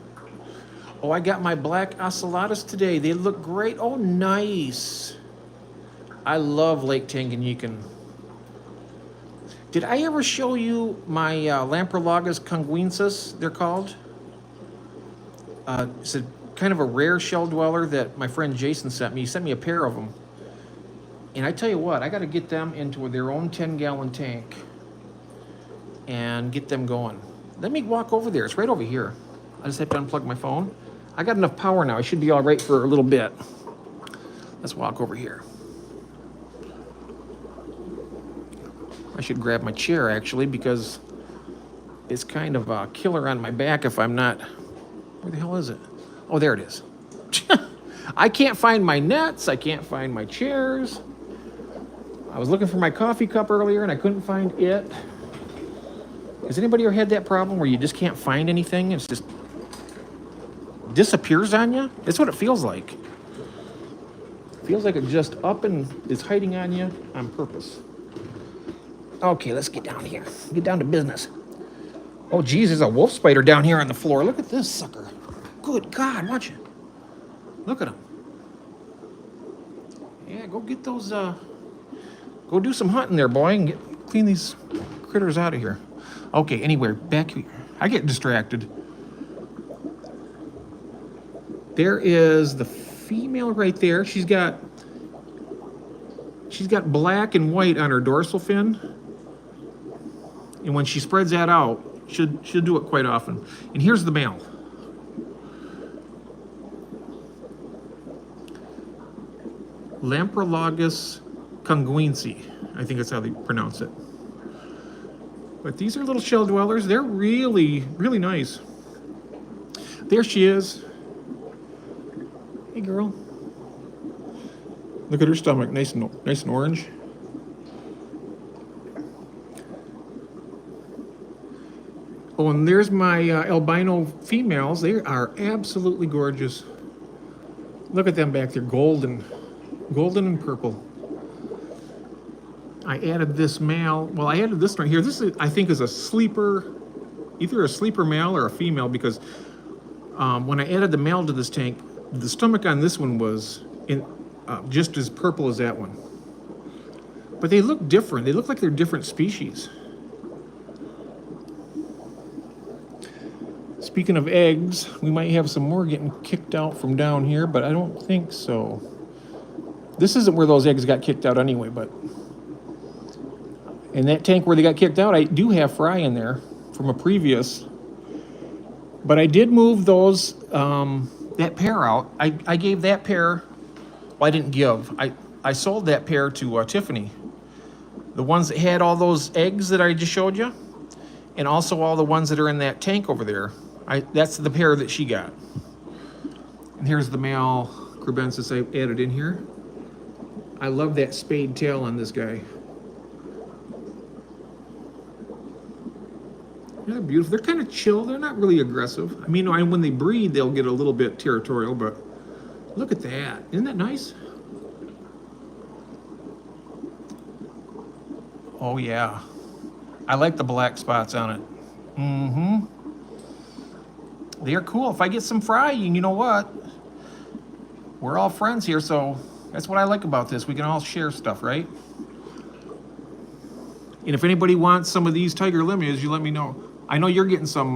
Oh, I got my black ocellatus today. They look great. Oh, nice. I love Lake Tanganyikan. Did I ever show you my Lamprologus conguensis, they're called? It's a kind of a rare shell dweller that my friend Jason sent me. He sent me a pair of them. And I tell you what, I got to get them into their own 10-gallon tank and get them going. Let me walk over there. It's right over here. I just have to unplug my phone. I got enough power now. I should be all right for a little bit. Let's walk over here. I should grab my chair, actually, because it's kind of a killer on my back if I'm not... Where the hell is it? Oh, there it is. I can't find my nets. I can't find my chairs. I was looking for my coffee cup earlier, and I couldn't find it. Has anybody ever had that problem where you just can't find anything? It's just disappears on you? That's what it feels like. It feels like it just up and is hiding on you on purpose. Okay, let's get down here. Get down to business. Oh, geez, there's a wolf spider down here on the floor. Look at this sucker. Good God, watch it. Look at him. Yeah, go get those, go do some hunting there, boy, and clean these critters out of here. Okay, anyway, back here. I get distracted. There is the female right there. She's got black and white on her dorsal fin. And when she spreads that out, she'll do it quite often. And here's the male. Lamprologus conguensi. I think that's how they pronounce it. But these are little shell dwellers. They're really, really nice. There she is. Hey, girl. Look at her stomach, nice and orange. Oh, and there's my albino females. They are absolutely gorgeous. Look at them back there, golden and purple. I added this male. Well, I added this one here. This is, I think, is a sleeper, either a sleeper male or a female, because when I added the male to this tank, the stomach on this one was just as purple as that one. But they look different. They look like they're different species. Speaking of eggs, we might have some more getting kicked out from down here, but I don't think so. This isn't where those eggs got kicked out anyway, but in that tank where they got kicked out, I do have fry in there from a previous. But I did move those, that pair out. I gave that pair, well, I didn't give. I sold that pair to Tiffany. The ones that had all those eggs that I just showed you, and also all the ones that are in that tank over there. That's the pair that she got. And here's the male Crebensis I added in here. I love that spade tail on this guy. They're beautiful. They're kind of chill. They're not really aggressive. I mean, when they breed, they'll get a little bit territorial, but look at that. Isn't that nice? Oh, yeah. I like the black spots on it. Mm-hmm. They're cool. If I get some fry, you know what? We're all friends here, so that's what I like about this. We can all share stuff, right? And if anybody wants some of these tiger limias, you let me know. I know you're getting some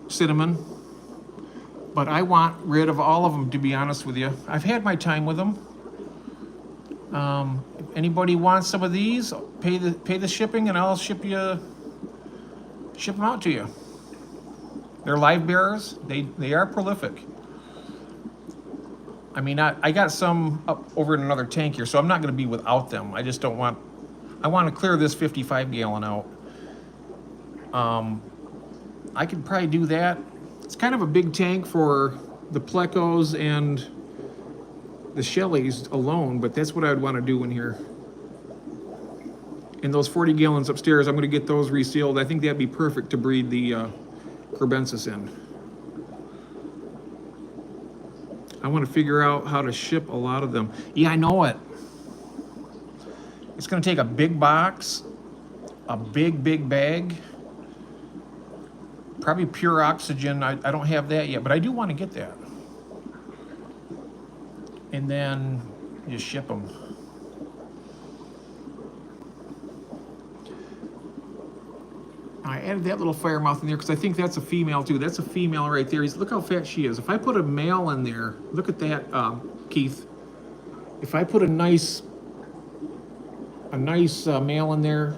cinnamon, but I want rid of all of them, to be honest with you. I've had my time with them. If anybody wants some of these, pay the shipping, and I'll ship them out to you. They're live bearers. They are prolific. I mean, I got some up over in another tank here, so I'm not going to be without them. I just don't want. I want to clear this 55-gallon out. I could probably do that. It's kind of a big tank for the plecos and the Shelleys alone, but that's what I'd want to do in here. And those 40 gallons upstairs, I'm going to get those resealed. I think that'd be perfect to breed the Crebensis in. I want to figure out how to ship a lot of them. Yeah, I know it. It's going to take a big box, a big bag, probably pure oxygen. I don't have that yet, but I do want to get that. And then just ship them. I added that little fire mouth in there because I think that's a female too. That's a female right there. Look how fat she is. If I put a male in there, look at that, Keith. If I put a nice male in there,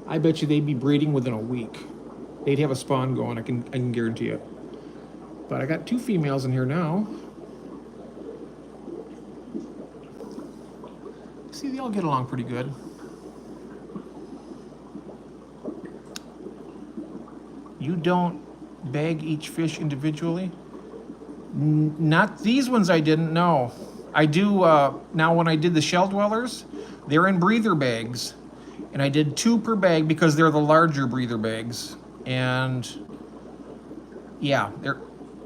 I bet you they'd be breeding within a week. They'd have a spawn going, I can guarantee it. But I got two females in here now. See, they all get along pretty good. You don't bag each fish individually? Not these ones I didn't, know. I do, now when I did the shell dwellers, they're in breather bags. And I did 2 per bag because they're the larger breather bags. And yeah,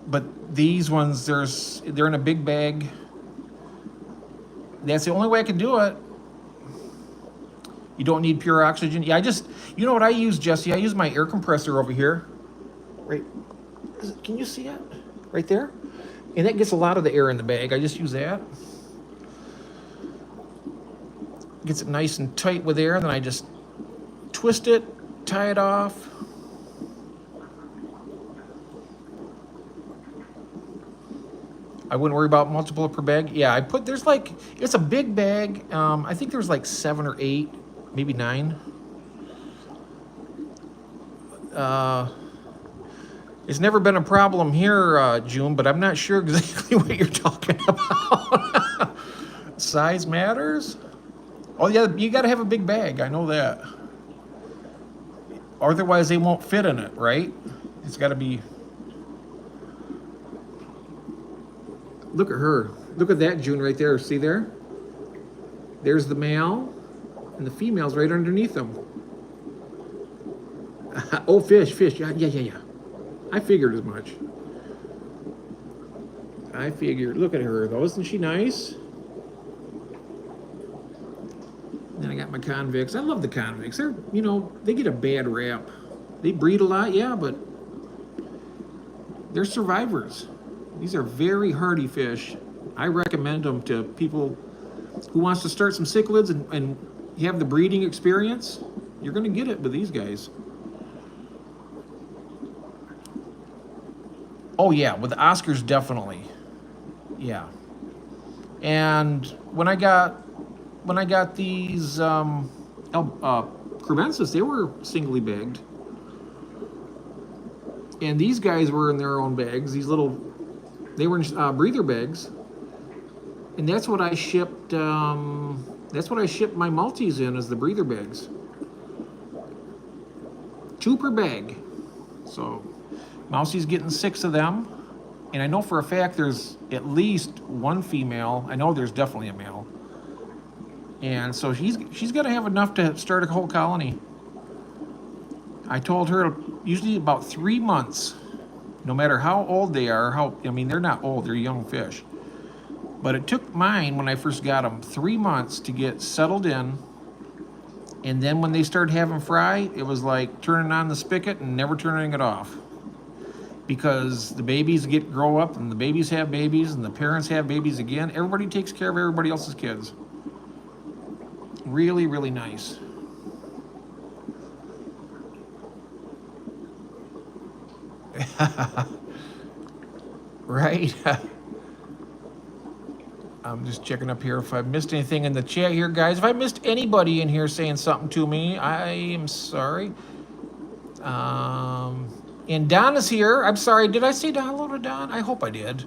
but these ones, they're in a big bag. That's the only way I can do it. You don't need pure oxygen. Yeah, you know what I use, Jesse? I use my air compressor over here. Right, can you see it? Right there? And that gets a lot of the air in the bag. I just use that. Gets it nice and tight with air, and then I just twist it, tie it off. I wouldn't worry about multiple per bag. Yeah, it's a big bag. I think there's like 7 or 8, maybe 9. It's never been a problem here, June, but I'm not sure exactly what you're talking about. Size matters? Oh yeah, you gotta have a big bag, I know that. Otherwise they won't fit in it, right? It's gotta be... Look at her. Look at that, June, right there. See there? There's the male, and the female's right underneath them. Oh, fish. Yeah. I figured as much. I figured. Look at her, though. Isn't she nice? Then I got my convicts. I love the convicts. They're, they get a bad rap. They breed a lot, yeah, but they're survivors. These are very hardy fish. I recommend them to people who wants to start some cichlids and have the breeding experience. You're going to get it with these guys. Oh yeah, with the Oscars definitely. Yeah. And when I got these crevensis, they were singly bagged. And these guys were in their own bags. They were in breather bags. And that's what I shipped. That's what I shipped my multis in, as the breather bags. 2 per bag. So, Mousie's getting 6 of them. And I know for a fact there's at least 1 female. I know there's definitely a male. And so she's got to have enough to start a whole colony. I told her usually about 3 months, no matter how old they are. They're not old, they're young fish. But it took mine, when I first got them, 3 months to get settled in. And then when they started having fry, it was like turning on the spigot and never turning it off. Because the babies grow up, and the babies have babies, and the parents have babies again. Everybody takes care of everybody else's kids. Really, really nice. Right? I'm just checking up here if I've missed anything in the chat here, guys. If I missed anybody in here saying something to me, I am sorry. And Don is here. I'm sorry. Did I say hello to Don? I hope I did.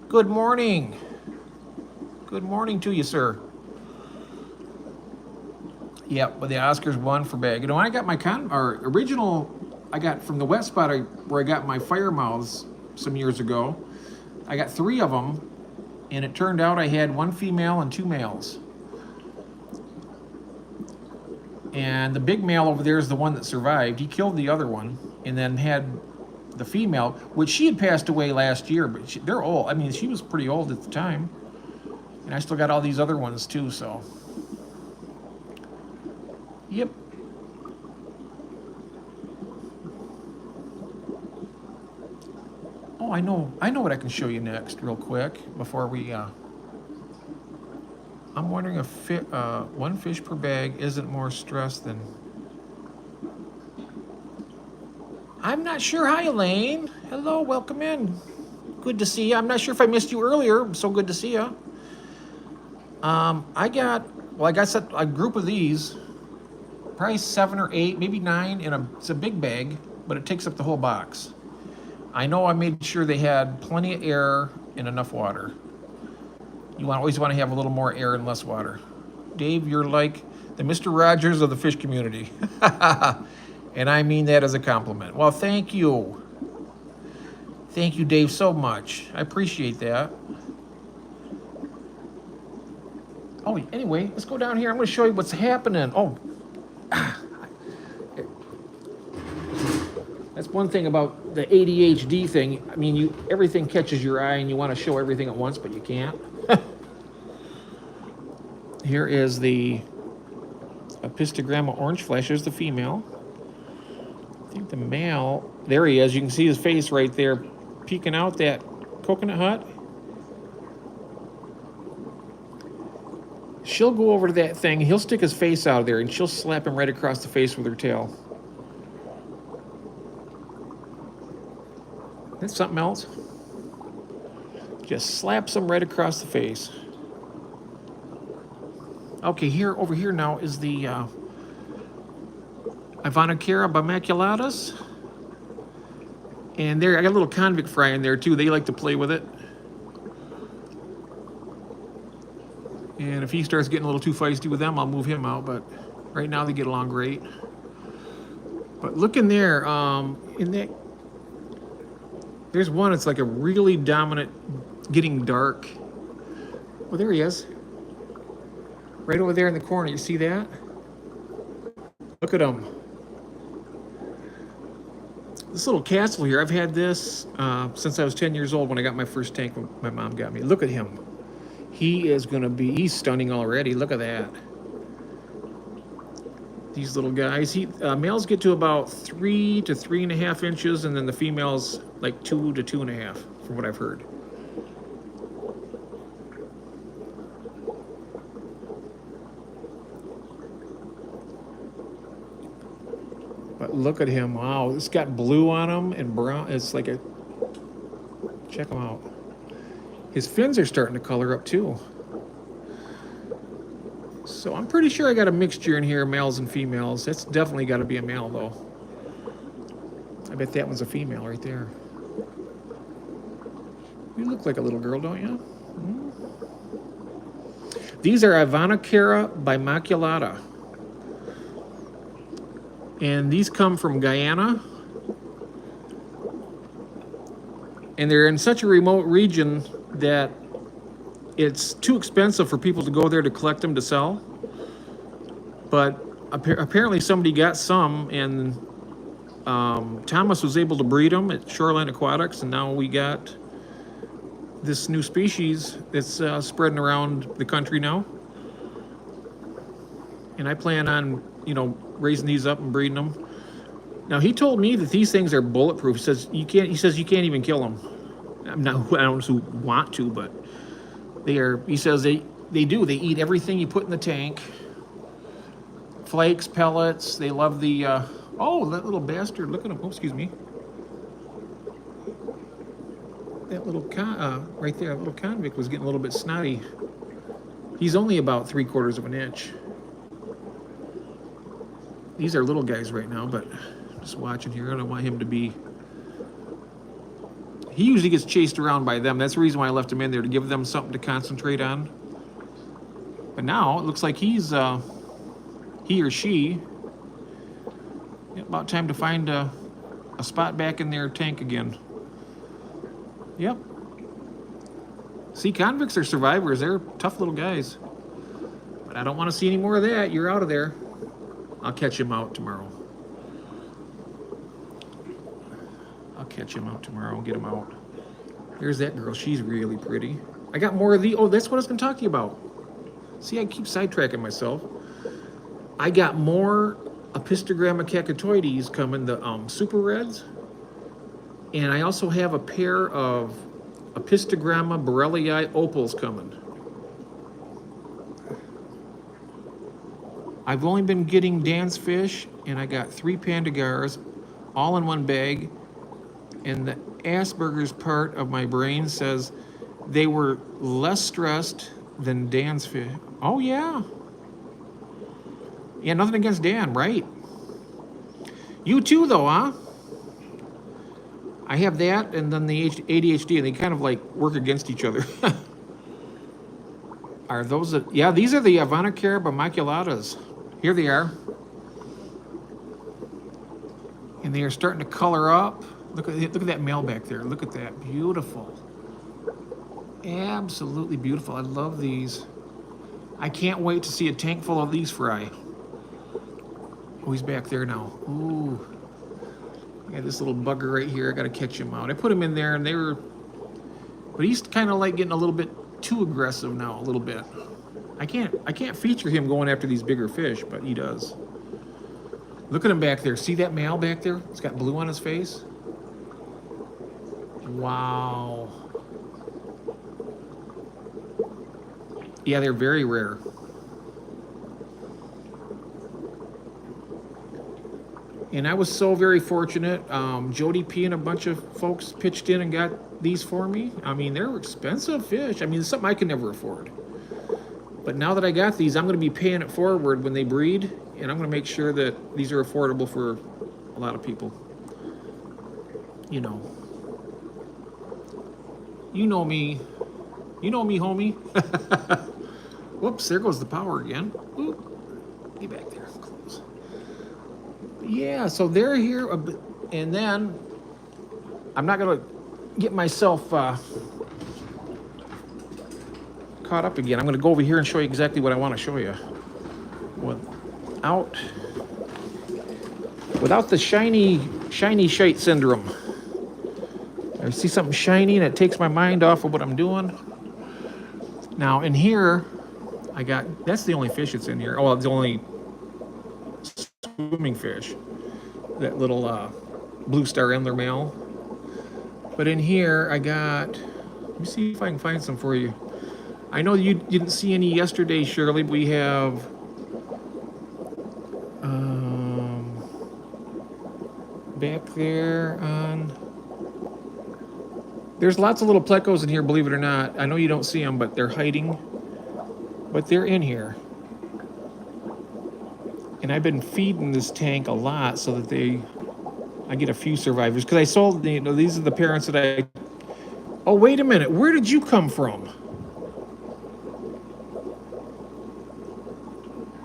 Good morning. Good morning to you, sir. Yep, but the Oscars won for bag. When I got my original, I got from the wet spot where I got my fire mouths some years ago. I got 3 of them, and it turned out I had 1 female and 2 males. And the big male over there is the one that survived. He killed the other one, and then had the female, which she had passed away last year, but they're old. She was pretty old at the time. And I still got all these other ones too, so. Yep. Oh, I know what I can show you next real quick before we, I'm wondering if 1 fish per bag isn't more stress than... I'm not sure. Hi, Elaine. Hello, welcome in. Good to see you. I'm not sure if I missed you earlier. So good to see you. I got a group of these, probably 7 or 8, maybe 9 it's a big bag, but it takes up the whole box. I know I made sure they had plenty of air and enough water. You always want to have a little more air and less water. Dave, you're like the Mr. Rogers of the fish community. And I mean that as a compliment. Well, thank you. Thank you, Dave, so much. I appreciate that. Oh, anyway, let's go down here. I'm going to show you what's happening. Oh, that's one thing about the ADHD thing. Everything catches your eye and you want to show everything at once, but you can't. Here is the Apistogramma orange flesh. There's the female. I think the male, there he is. You can see his face right there peeking out that coconut hut. She'll go over to that thing. He'll stick his face out of there, and she'll slap him right across the face with her tail. That's something else. Just slaps him right across the face. Okay, over here now is the Ivanocara bimaculatus. And there, I got a little convict fry in there too. They like to play with it. And if he starts getting a little too feisty with them, I'll move him out. But right now they get along great. But look in there, there's one. It's like a really dominant, getting dark. Well, there he is. Right over there in the corner. You see that? Look at him. This little castle here, I've had this since I was 10 years old when I got my first tank my mom got me. Look at him. He is going to be, he's stunning already. Look at that. These little guys. Males get to about 3 to 3.5 inches, and then the females like 2 to 2.5, from what I've heard. But look at him. Wow, it's got blue on him and brown. It's like a, check him out. His fins are starting to color up too. So I'm pretty sure I got a mixture in here, males and females. That's definitely got to be a male though. I bet that one's a female right there. You look like a little girl, don't you? Hmm? These are Ivanocara bimaculata. And these come from Guyana. And they're in such a remote region that it's too expensive for people to go there to collect them to sell. But apparently somebody got some, and Thomas was able to breed them at Shoreline Aquatics, and now we got this new species that's spreading around the country now. And I plan on, raising these up and breeding them. Now he told me that these things are bulletproof. He says you can't even kill them. I don't know who want to, but they are. He says they do. They eat everything you put in the tank. Flakes, pellets. They love the. Oh, that little bastard! Look at him. Oh, excuse me. That little right there, that little convict was getting a little bit snotty. He's only about 3/4 of an inch. These are little guys right now, but just watching here. I don't want him to be. He usually gets chased around by them. That's the reason why I left him in there, to give them something to concentrate on. But now it looks like he's he or she. About time to find a spot back in their tank again. Yep. See, convicts are survivors. They're tough little guys. But I don't want to see any more of that. You're out of there. I'll catch him out tomorrow. Catch him out tomorrow and get him out. Here's that girl. She's really pretty. I got more of the. Oh, that's what I was going to talk to you about. See, I keep sidetracking myself. I got more Apistogramma cacatoides coming, the super reds. And I also have a pair of Apistogramma borellii opals coming. I've only been getting Dan's fish, and I got 3 pandagars all in one bag. And the Asperger's part of my brain says they were less stressed than Dan's fish. Oh, yeah. Yeah, nothing against Dan, right? You too, though, huh? I have that and then the ADHD, and they kind of like work against each other. Are those, yeah, these are the Ivanocara bimaculatas. Here they are. And they are starting to color up. Look at that male back there. Look at that. Beautiful. Absolutely beautiful. I love these. I can't wait to see a tank full of these fry. Oh, he's back there now. Ooh. I got this little bugger right here. I got to catch him out. I put him in there, and they were... But he's kind of like getting a little bit too aggressive now, a little bit. I can't feature him going after these bigger fish, but he does. Look at him back there. See that male back there? It's got blue on his face. Wow. Yeah, they're very rare. And I was so very fortunate. Jody P and a bunch of folks pitched in and got these for me. I mean, they're expensive fish. I mean, it's something I can never afford. But now that I got these, I'm going to be paying it forward when they breed. And I'm going to make sure that these are affordable for a lot of people. You know. You know me. You know me, homie. Whoops, there goes the power again. Oop. Get back there. Close. Yeah, so they're here. And then I'm not going to get myself caught up again. I'm going to go over here and show you exactly what I want to show you. Without the shiny Shiny shite syndrome. I see something shiny and it takes my mind off of what I'm doing. Now in here, I got, that's the only fish that's in here. Oh, well, it's the only swimming fish. That little blue star endler male. But in here, I got, let me see if I can find some for you. I know you didn't see any yesterday, Shirley. We have back there on, there's lots of little plecos in here, believe it or not. I know you don't see them, but they're hiding. But they're in here. And I've been feeding this tank a lot so that I get a few survivors. Because I sold, these are the parents that I, oh, wait a minute. Where did you come from?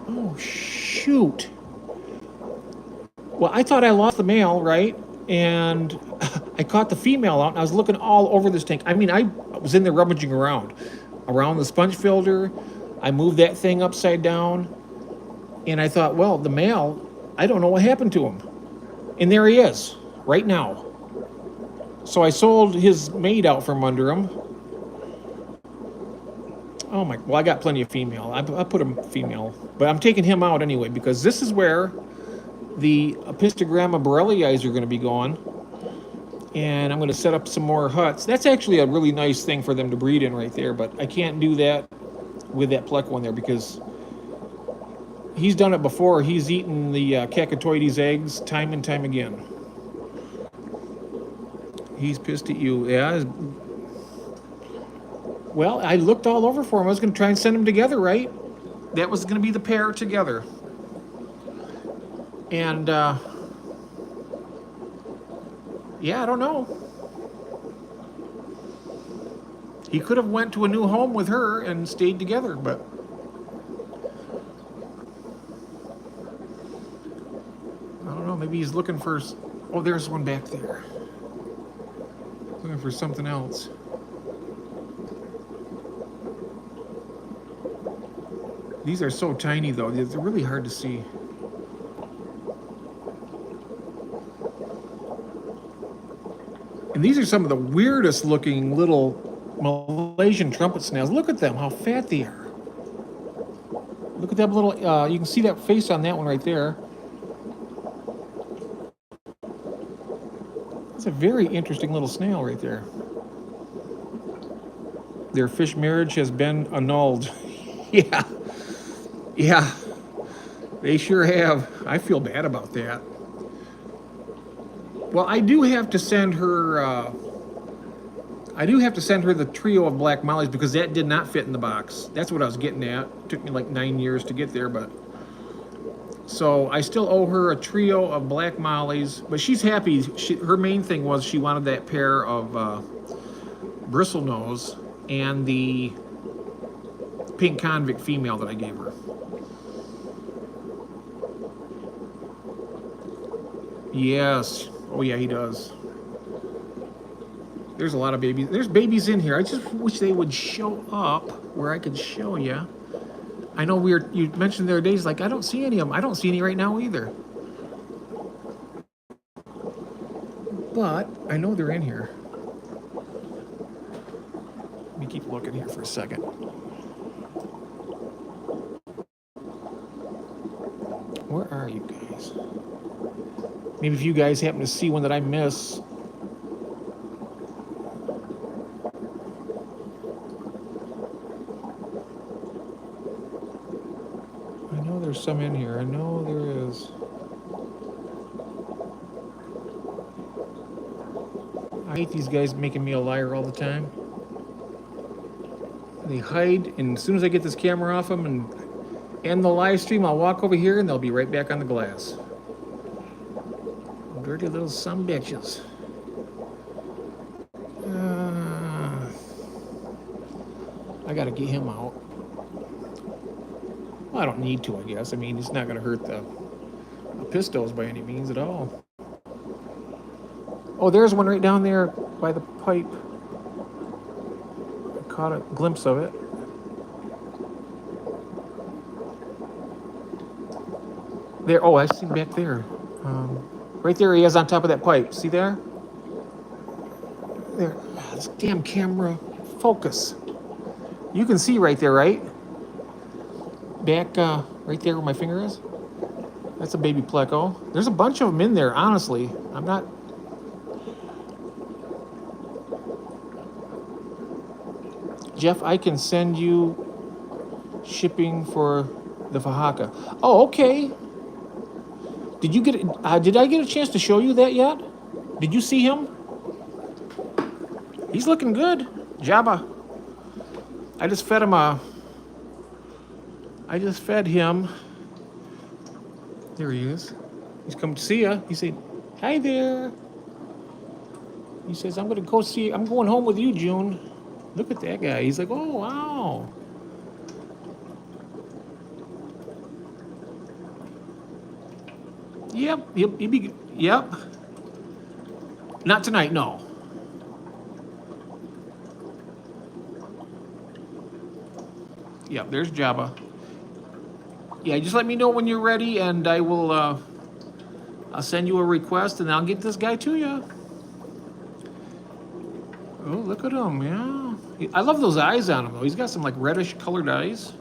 Oh, shoot. Well, I thought I lost the male, right? And I caught the female out, and I was looking all over this tank. I mean, I was in there rummaging around the sponge filter. I moved that thing upside down, and I thought, well, the male, I don't know what happened to him. And there he is, right now. So I sold his mate out from under him. Oh my, well, I got plenty of female. I put him female, but I'm taking him out anyway because this is where the Apistogramma borellii are going to be going. And I'm going to set up some more huts. That's actually a really nice thing for them to breed in right there, but I can't do that with that pleco in there because he's done it before. He's eaten the Cacatoides eggs time and time again. He's pissed at you. Yeah. Well, I looked all over for him. I was going to try and send them together, right? That was going to be the pair together. And, yeah, I don't know. He could have went to a new home with her and stayed together, but I don't know. Maybe he's looking for, oh, there's one back there. Looking for something else. These are so tiny, though. They're really hard to see. And these are some of the weirdest looking little Malaysian trumpet snails. Look at them, how fat they are. Look at that little, you can see that face on that one right there. It's a very interesting little snail right there. Their fish marriage has been annulled. Yeah. Yeah. They sure have. I feel bad about that. Well, I do have to send her the trio of black mollies because that did not fit in the box. That's what I was getting at. It took me like 9 years to get there, but so I still owe her a trio of black mollies, but she's happy. Her main thing was she wanted that pair of bristlenose and the pink convict female that I gave her. Yes. Oh yeah, he does. There's a lot of babies. There's babies in here. I just wish they would show up where I could show you. I know you mentioned the other days, like I don't see any of them. I don't see any right now either. But I know they're in here. Let me keep looking here for a second. Where are you guys? Maybe if you guys happen to see one that I miss. I know there's some in here. I know there is. I hate these guys making me a liar all the time. They hide, and as soon as I get this camera off them and end the live stream, I'll walk over here and they'll be right back on the glass. Dirty little sumbitches. I gotta get him out. Well, I don't need to, I guess. I mean, it's not gonna hurt the pistos by any means at all. Oh, there's one right down there by the pipe. I caught a glimpse of it. There, oh, I see him back there. Right there he is on top of that pipe. See there? There. This damn camera. Focus. You can see right there, right? Back, right there where my finger is. That's a baby pleco. There's a bunch of them in there, honestly. I'm not... Jeff, I can send you shipping for the Fajaka. Oh, okay. Did you get? Did I get a chance to show you that yet? Did you see him? He's looking good, Jabba. I just fed him I just fed him. There he is. He's come to see you. He said, "Hi there." He says, "I'm gonna go see. I'm going home with you, June." Look at that guy. He's like, "Oh wow." Yep. Yep. Not tonight, no. Yep, there's Jabba. Yeah, just let me know when you're ready, and I will. I'll send you a request, and I'll get this guy to you. Oh, look at him! Yeah, I love those eyes on him though. He's got some like reddish colored eyes.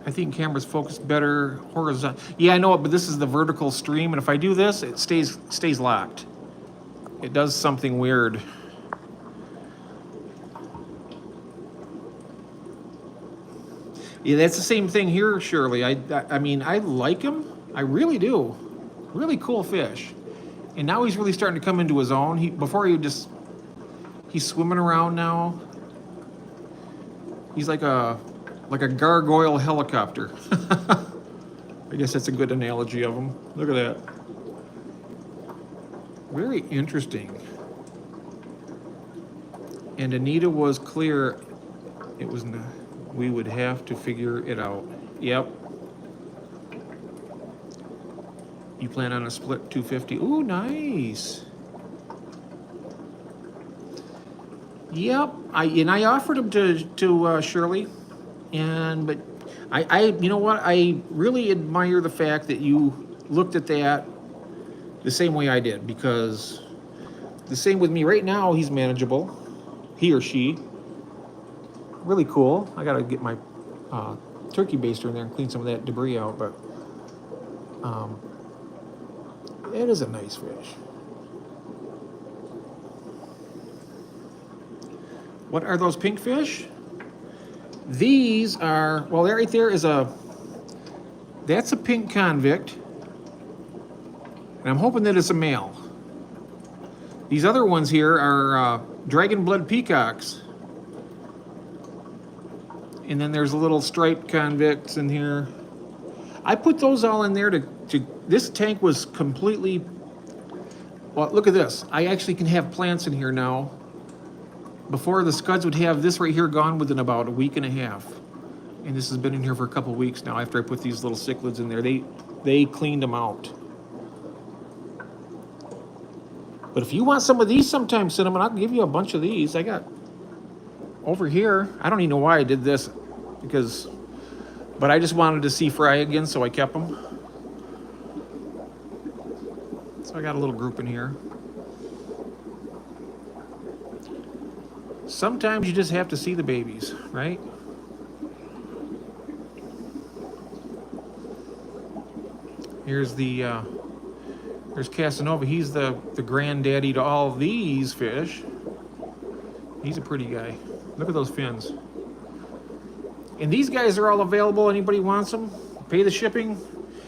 I think cameras focus better horizontal. Yeah, I know it, but this is the vertical stream, and if I do this, it stays locked. It does something weird. Yeah, that's the same thing here, Shirley. I mean, I like him. I really do. Really cool fish. And now he's really starting to come into his own. He's swimming around now. He's like a gargoyle helicopter. I guess that's a good analogy of him. Look at that. Very interesting. And Anita was clear. It was not. We would have to figure it out. Yep. You plan on a split 250? Ooh, nice. Yep. I offered him to Shirley, but you know what? I really admire the fact that you looked at that the same way I did, because the same with me. Right now, he's manageable. He or she. Really cool. I gotta get my turkey baster in there and clean some of that debris out, but it is a nice fish. What are those pink fish? These are, well, that right there is that's a pink convict, and I'm hoping that it's a male. These other ones here are dragon blood peacocks. And then there's a little striped convicts in here. I put those all in there to this tank was completely, well, look at this. I actually can have plants in here now. Before, the scuds would have this right here gone within about a week and a half. And this has been in here for a couple of weeks now after I put these little cichlids in there. They cleaned them out. But if you want some of these sometime, Cinnamon, I'll give you a bunch of these. I got over here. I don't even know why I did this, but I just wanted to see fry again, so I kept them. So I got a little group in here. Sometimes you just have to see the babies, right? Here's there's Casanova. He's the granddaddy to all these fish. He's a pretty guy. Look at those fins. And these guys are all available. Anybody wants them? Pay the shipping.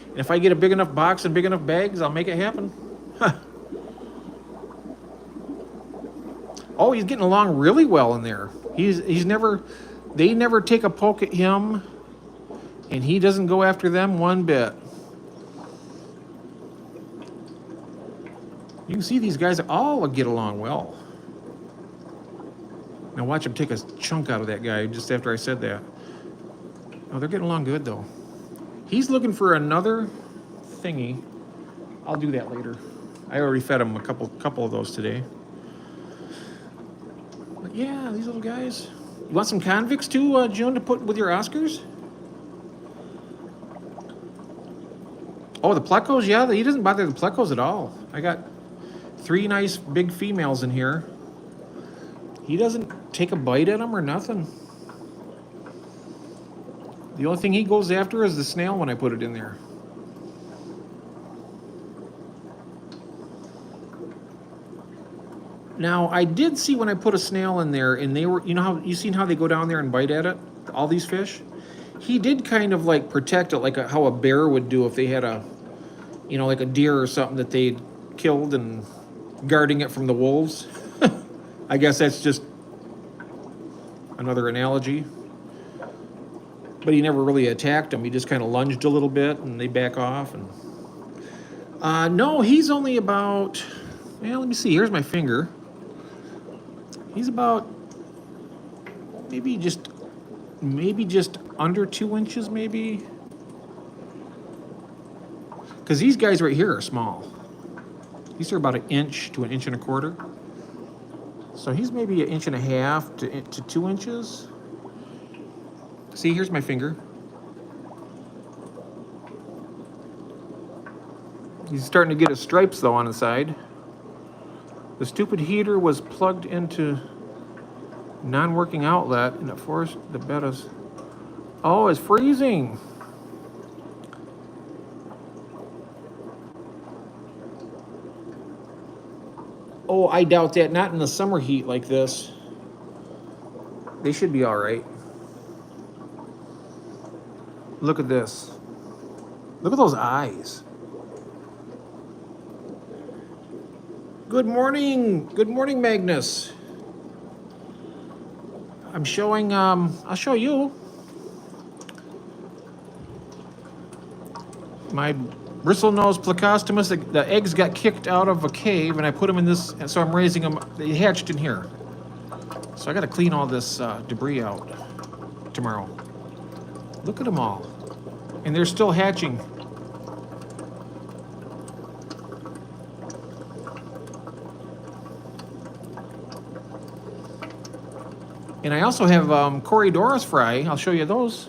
And if I get a big enough box and big enough bags, I'll make it happen. Huh. Oh, he's getting along really well in there. They never take a poke at him, and he doesn't go after them one bit. You can see these guys all get along well. Now watch him take a chunk out of that guy just after I said that. Oh, they're getting along good though. He's looking for another thingy. I'll do that later. I already fed him a couple of those today. But yeah, these little guys, You want some convicts too, June, to put with your Oscars? Oh, the plecos? Yeah, he doesn't bother the plecos at all. I got 3 nice big females in here. He doesn't take a bite at them or nothing. The only thing he goes after is the snail when I put it in there. Now, I did see when I put a snail in there, and they were, you know how, you seen how they go down there and bite at it? All these fish? He did kind of like protect it, like how a bear would do if they had a, you know, like a deer or something that they'd killed and guarding it from the wolves. I guess that's just another analogy. But he never really attacked them. He just kind of lunged a little bit and they back off. And no, he's only about, well, let me see. Here's my finger. He's about maybe just under 2 inches, maybe. Because these guys right here are small. These are about 1 inch to 1.25 inches. So he's maybe 1.5 inches to 2 inches. See, here's my finger. He's starting to get his stripes though on the side. The stupid heater was plugged into non-working outlet and it forced the bettas. Oh, it's freezing. Oh, I doubt that. Not in the summer heat like this. They should be all right. Look at this. Look at those eyes. Good morning. Good morning, Magnus. I'm showing, I'll show you. My bristlenose plecostomus, the eggs got kicked out of a cave and I put them in this, so I'm raising them. They hatched in here. So I got to clean all this debris out tomorrow. Look at them all. And they're still hatching. And I also have Corydoras fry. I'll show you those.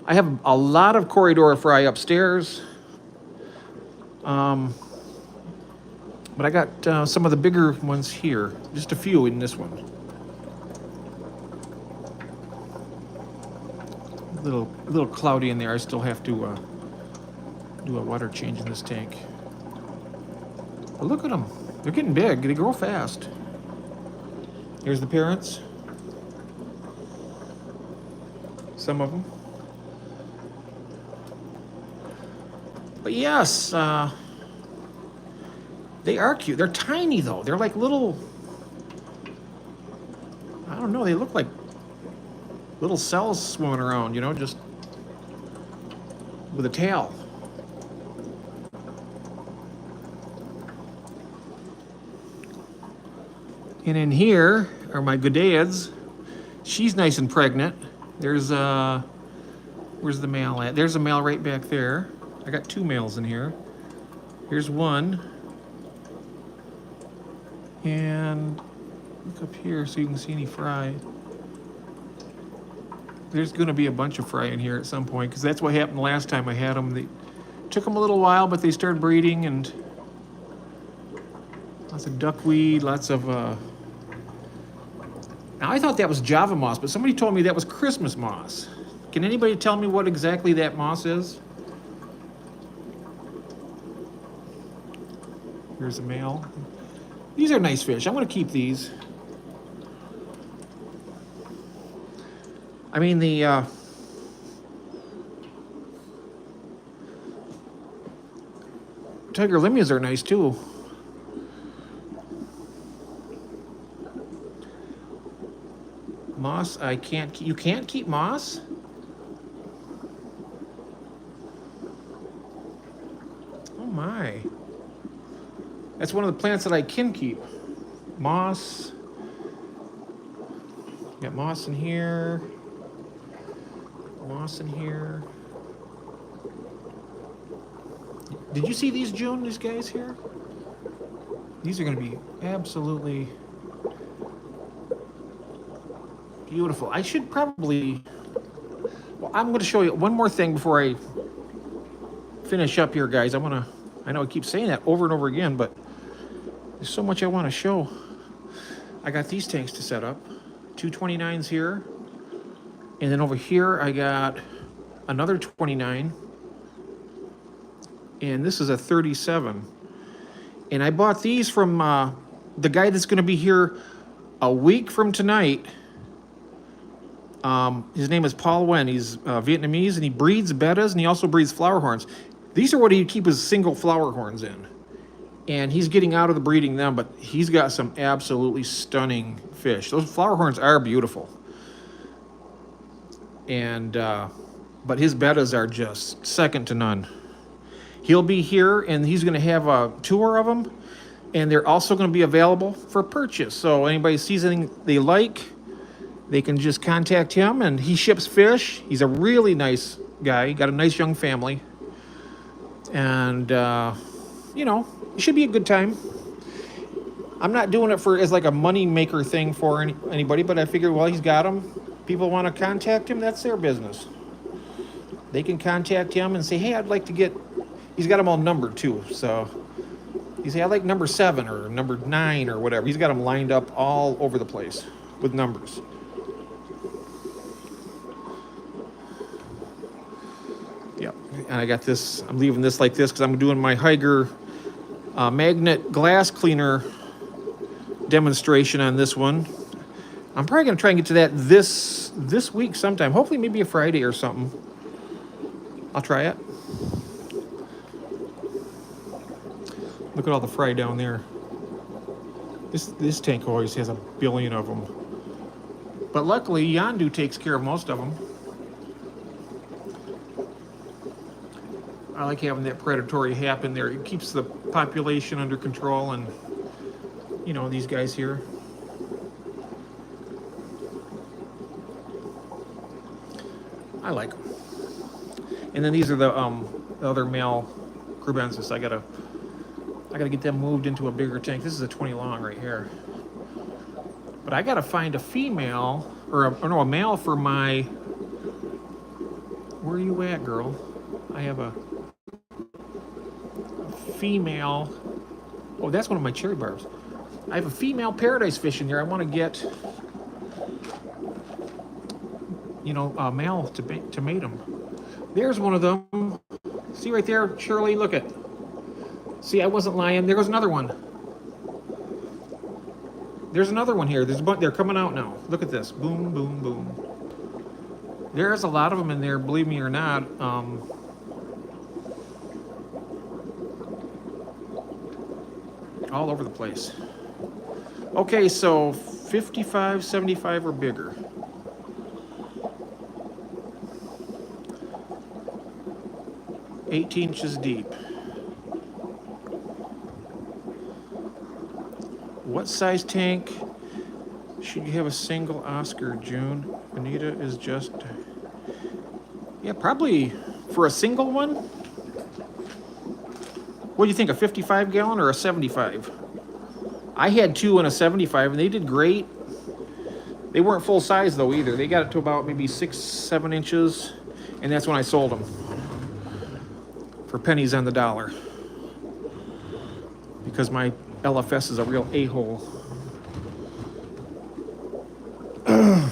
I have a lot of Corydoras fry upstairs. But I got some of the bigger ones here. Just a few in this one. A little cloudy in there. I still have to do a water change in this tank. But look at them. They're getting big. They grow fast. Here's the parents. Some of them. But yes, they are cute. They're tiny though. They're like little, I don't know, they look like little cells swimming around, you know, just with a tail. And in here are my goodeids. She's nice and pregnant. There's where's the male at? There's a male right back there. I got 2 males in here. Here's one. And look up here so you can see any fry. There's going to be a bunch of fry in here at some point because that's what happened last time I had them. They took them a little while, but they started breeding and lots of duckweed, lots of. Now I thought that was Java moss, but somebody told me that was Christmas moss. Can anybody tell me what exactly that moss is? Here's a male. These are nice fish. I'm going to keep these. I mean, the tiger limias are nice too. Moss, I can't. You can't keep moss? Oh my. That's one of the plants that I can keep. Moss. Got moss in here. Moss in here. Did you see these, June, these guys here? These are going to be absolutely Beautiful. I should probably, well, I'm going to show you one more thing before I finish up here, guys. I know I keep saying that over and over again, but there's so much I want to show. I got these tanks to set up. 229s here. And then over here, I got another 29. And this is a 37. And I bought these from the guy that's going to be here a week from tonight. His name is Paul Wen. He's Vietnamese, and he breeds bettas, and he also breeds flower horns. These are what he'd keep his single flower horns in. And he's getting out of the breeding them, but he's got some absolutely stunning fish. Those flower horns are beautiful. And, but his bettas are just second to none. He'll be here, and he's going to have a tour of them, and they're also going to be available for purchase. So anybody sees anything they like, they can just contact him, and he ships fish. He's a really nice guy. Got a nice young family. And, you know, it should be a good time. I'm not doing it as like a money maker thing for anybody, but I figured, well, he's got them. People want to contact him, that's their business. They can contact him and say, hey, I'd like to get, he's got them all numbered too. So you say, I like number 7 or number 9 or whatever. He's got them lined up all over the place with numbers. Yep, and I got this, I'm leaving this like this because I'm doing my Higer magnet glass cleaner demonstration on this one. I'm probably going to try and get to that this week sometime. Hopefully maybe a Friday or something. I'll try it. Look at all the fry down there. This tank always has a billion of them. But luckily, Yandu takes care of most of them. I like having that predatory hap in there. It keeps the population under control, and, you know, these guys here. I like them. And then these are the other male Crubensis. I gotta get them moved into a bigger tank. This is a 20 long right here. But I gotta find a female, or a male for my, where are you at, girl? I have a female, oh, that's one of my cherry barbs. I have a female paradise fish in there. I want to get, you know, a male to mate them. There's one of them. See right there, Shirley, look at. See, I wasn't lying. There goes another one. There's another one here. They're coming out now. Look at this. Boom, boom, boom. There's a lot of them in there, believe me or not. All over the place. Okay, so 55, 75 or bigger. $18 inches deep. What size tank should you have a single Oscar, June? Anita is just, yeah, probably for a single one. What do you think, a 55 gallon or a 75? I had 2 in a 75 and they did great. They weren't full size though either. They got it to about maybe 6, 7 inches, and that's when I sold them for pennies on the dollar, because my LFS is a real a-hole. I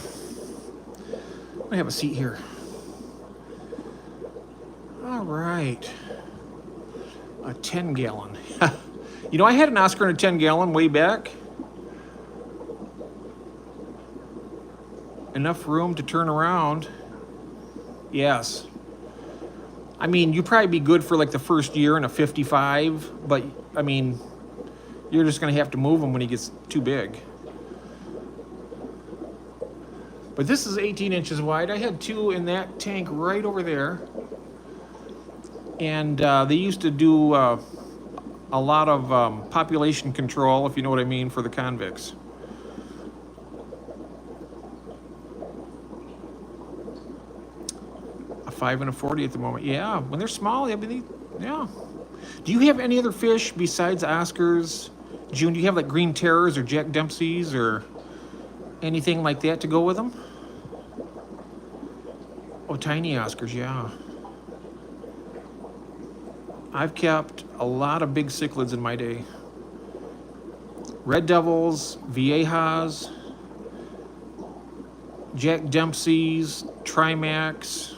have a seat here. All right. A 10 gallon. You know, I had an Oscar in a 10 gallon way back. Enough room to turn around. Yes. I mean, you'd probably be good for like the first year in a 55, but I mean, you're just going to have to move him when he gets too big. But this is 18 inches wide. I had 2 in that tank right over there. And they used to do a lot of population control, if you know what I mean, for the convicts. A 5 and a 40 at the moment. Yeah, when they're small, I mean, yeah. Do you have any other fish besides Oscars? June, do you have like green terrors or Jack Dempsey's or Anything like that to go with them? Oh, tiny Oscars, yeah. I've kept a lot of big cichlids in my day. Red Devils, Viejas, Jack Dempsey's, Trimax,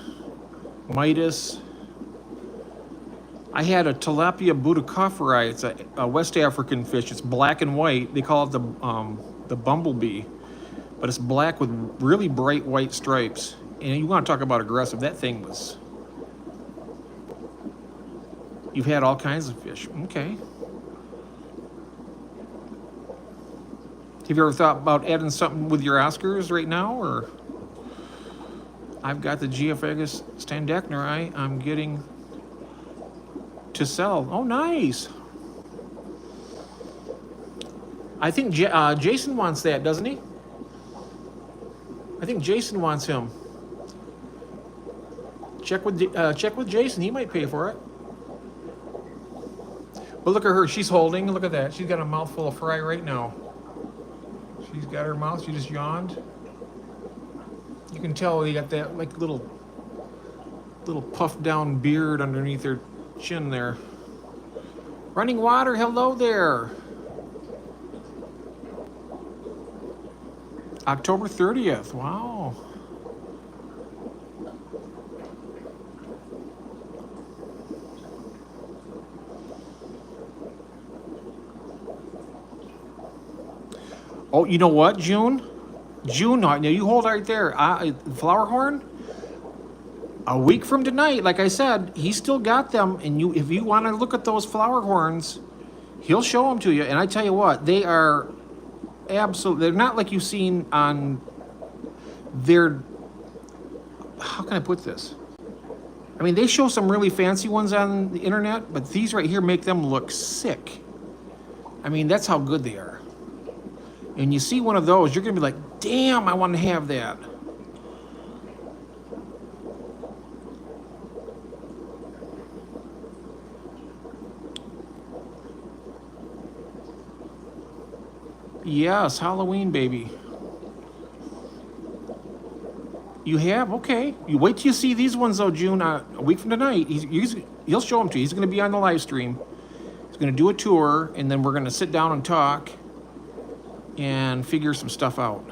Midas. I had a Tilapia budicoferi. It's a West African fish. It's black and white. They call it the bumblebee, but it's black with really bright white stripes. And you want to talk about aggressive? That thing was. You've had all kinds of fish. Okay. Have you ever thought about adding something with your Oscars right now, or? I've got the Geophagus standechnieri. I'm getting to sell. Oh, nice. I think Jason wants that, doesn't he? I think Jason wants him. Check with Jason. He might pay for it. But look at her. She's holding. Look at that. She's got a mouthful of fry right now. She's got her mouth. She just yawned. You can tell you got that like little puffed down beard underneath her chin there. Running water. Hello there. October 30th. Wow. Oh, you know what, June? Now you hold right there. Flower horn. A week from tonight, like I said, he's still got them. And if you want to look at those flower horns, he'll show them to you. And I tell you what, they are absolutely. They're not like you've seen on. How can I put this? I mean, they show some really fancy ones on the internet, but these right here make them look sick. I mean, that's how good they are. And you see one of those, you're going to be like, damn, I want to have that. Yes, Halloween, baby. You have? Okay. You wait till you see these ones, though, June. A week from tonight, he'll show them to you. He's going to be on the live stream. He's going to do a tour, and then we're going to sit down and talk and figure some stuff out.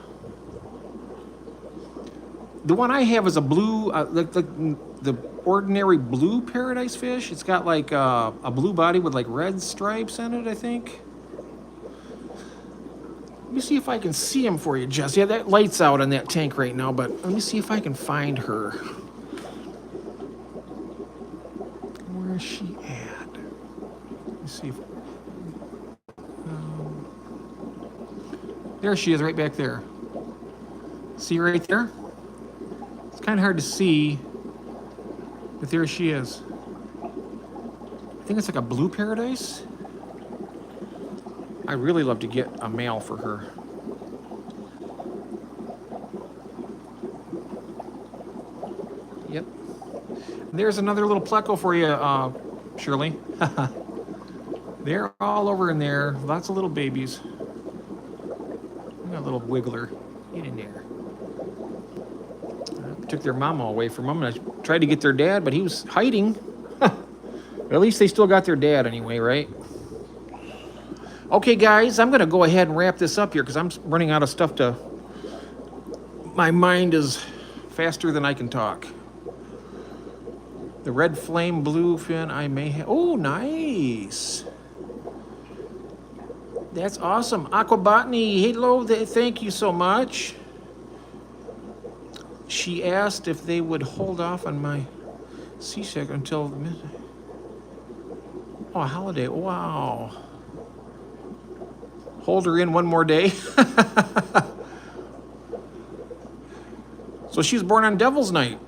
The one I have is a blue, like the ordinary blue paradise fish. It's got like a blue body with like red stripes in it, I think. Let me see if I can see him for you, Jess. Yeah, that light's out on that tank right now, but let me see if I can find her. Where is she at? Let me see if... there she is, right back there. See right there? It's kind of hard to see, but there she is. I think it's like a blue paradise. I'd really love to get a male for her. Yep. And there's another little pleco for you, Shirley. They're all over in there. Lots of little babies. A little wiggler. Get in there. Took their mama away from them, and I tried to get their dad, but he was hiding. At least they still got their dad anyway, right? Okay, guys, I'm going to go ahead and wrap this up here because I'm running out of stuff to... My mind is faster than I can talk. The red flame blue fin I may have... Oh, nice. That's awesome. Aquabotany, hello, thank you so much. She asked if they would hold off on my seasick until midnight. Oh, a holiday, wow. Hold her in one more day. So she was born on Devil's Night.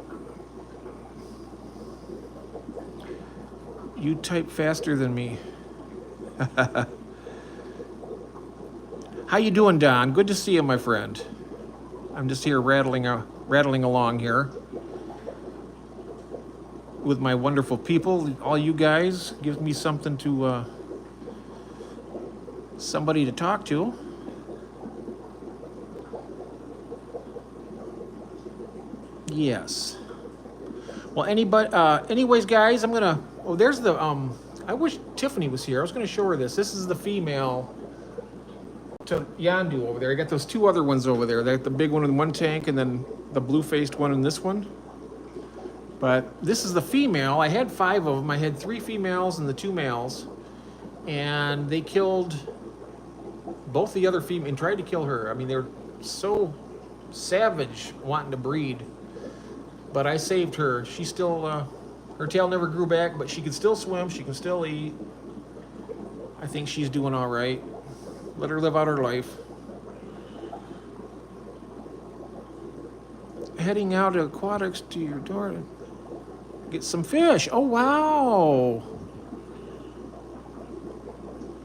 You type faster than me. How you doing, Don? Good to see you, my friend. I'm just here rattling along here with my wonderful people. All you guys give me something to somebody to talk to. Yes. Well, anyways, guys, I'm gonna. Oh, there's the. I wish Tiffany was here. I was gonna show her this. This is the female to Yandu over there. I got those two other ones over there. They got the big one in one tank, and then the blue-faced one in this one. But this is the female. I had 5 of them. I had 3 females and the 2 males, and they killed both the other female and tried to kill her. I mean, they're so savage wanting to breed. But I saved her. She still, her tail never grew back, but she can still swim. She can still eat. I think she's doing all right. Let her live out her life. Heading out to aquatics to your door to get some fish. Oh, wow.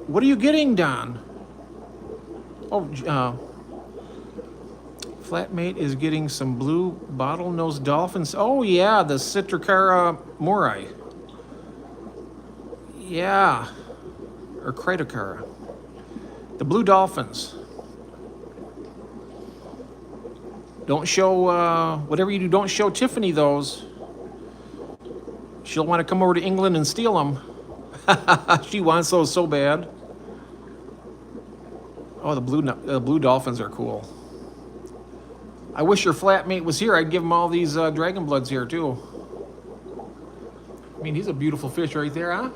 What are you getting, Don? Oh, Flatmate is getting some blue bottlenose dolphins. Oh, yeah, the Citricara morai. Yeah. Or Critocara. The blue dolphins. Don't show, whatever you do, don't show Tiffany those. She'll want to come over to England and steal them. She wants those so bad. Oh, the blue dolphins are cool. I wish your flatmate was here. I'd give him all these dragon bloods here, too. I mean, he's a beautiful fish right there, huh?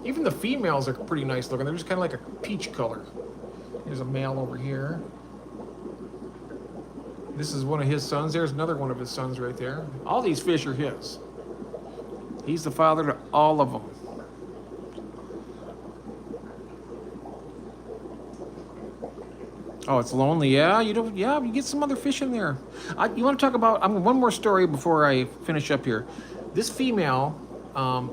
Even the females are pretty nice looking. They're just kind of like a peach color. There's a male over here. This is one of his sons. There's another one of his sons right there. All these fish are his. He's the father to all of them. Oh, it's lonely. Yeah, you get some other fish in there. You want to talk about one more story before I finish up here. This female,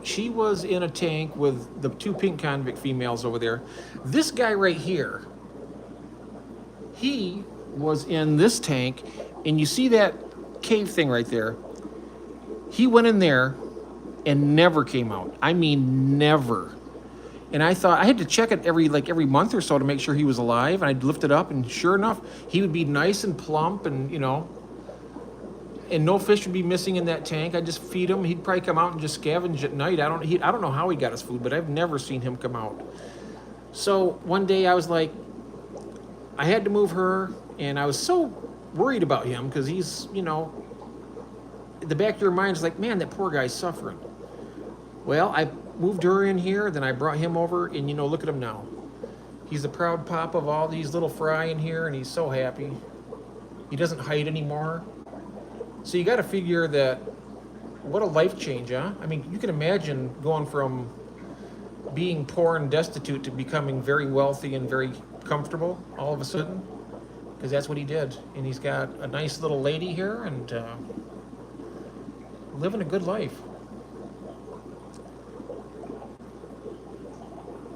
she was in a tank with the 2 pink convict females over there. This guy right here, he was in this tank, and you see that cave thing right there. He went in there and never came out. I mean, never. And I thought I had to check it every month or so to make sure he was alive. And I'd lift it up, and sure enough, he would be nice and plump, and and no fish would be missing in that tank. I'd just feed him. He'd probably come out and just scavenge at night. I don't know how he got his food, but I've never seen him come out. So one day I was like, I had to move her, and I was so worried about him because he's, the back of your mind is like, man, that poor guy's suffering. Well, I moved her in here, then I brought him over, and look at him now. He's the proud pop of all these little fry in here, and he's so happy. He doesn't hide anymore. So you got to figure that, what a life change, huh? I mean, you can imagine going from being poor and destitute to becoming very wealthy and very comfortable all of a sudden, because that's what he did. And he's got a nice little lady here and living a good life.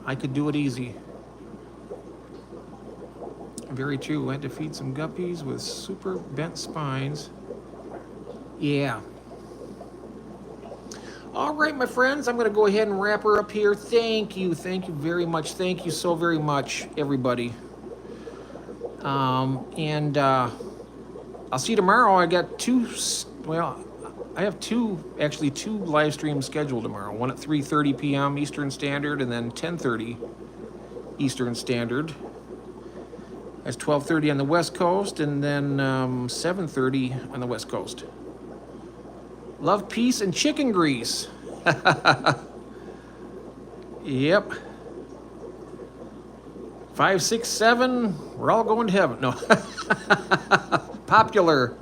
I could do it easy. Very true. I had to feed some guppies with super bent spines. Yeah. All right, my friends, I'm going to go ahead and wrap her up here. Thank you very much. Thank you so very much, everybody. I'll see you tomorrow. I got I have two live streams scheduled tomorrow. One at 3:30 p.m. Eastern Standard, and then 10:30 Eastern Standard. That's 12:30 on the West Coast, and then 7:30 on the West Coast. Love, peace, and chicken grease. Yep. 5, 6, 7. We're all going to heaven. No. Popular.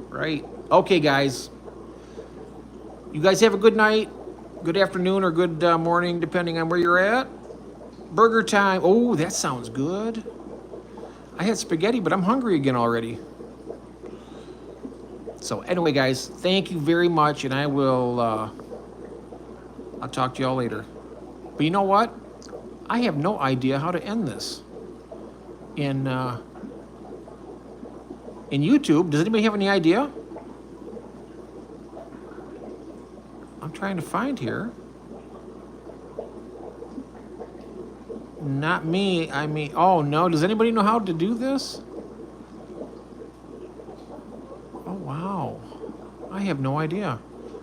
Right. Okay, guys. You guys have a good night, good afternoon, or good morning, depending on where you're at. Burger time. Oh, that sounds good. I had spaghetti, but I'm hungry again already. So anyway, guys, thank you very much, and I'll talk to y'all later. But you know what? I have no idea how to end this in YouTube. Does anybody have any idea? I'm trying to find here. Not me. I mean, oh no. Does anybody know how to do this? I have no idea.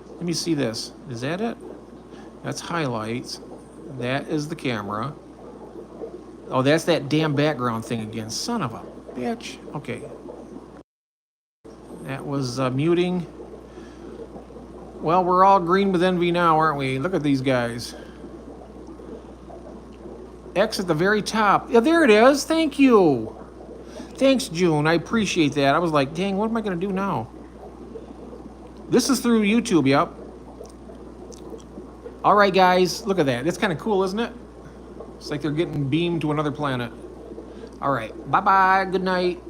Let me see this. Is that it? That's highlights. That is the camera. Oh, that's that damn background thing again. Son of a bitch. Okay. That was muting. Well, we're all green with envy now, aren't we? Look at these guys. X at the very top. Yeah, there it is. Thank you. Thanks, June. I appreciate that. I was like, dang, what am I going to do now? This is through YouTube, yep. All right, guys. Look at that. It's kind of cool, isn't it? It's like they're getting beamed to another planet. All right. Bye-bye. Good night.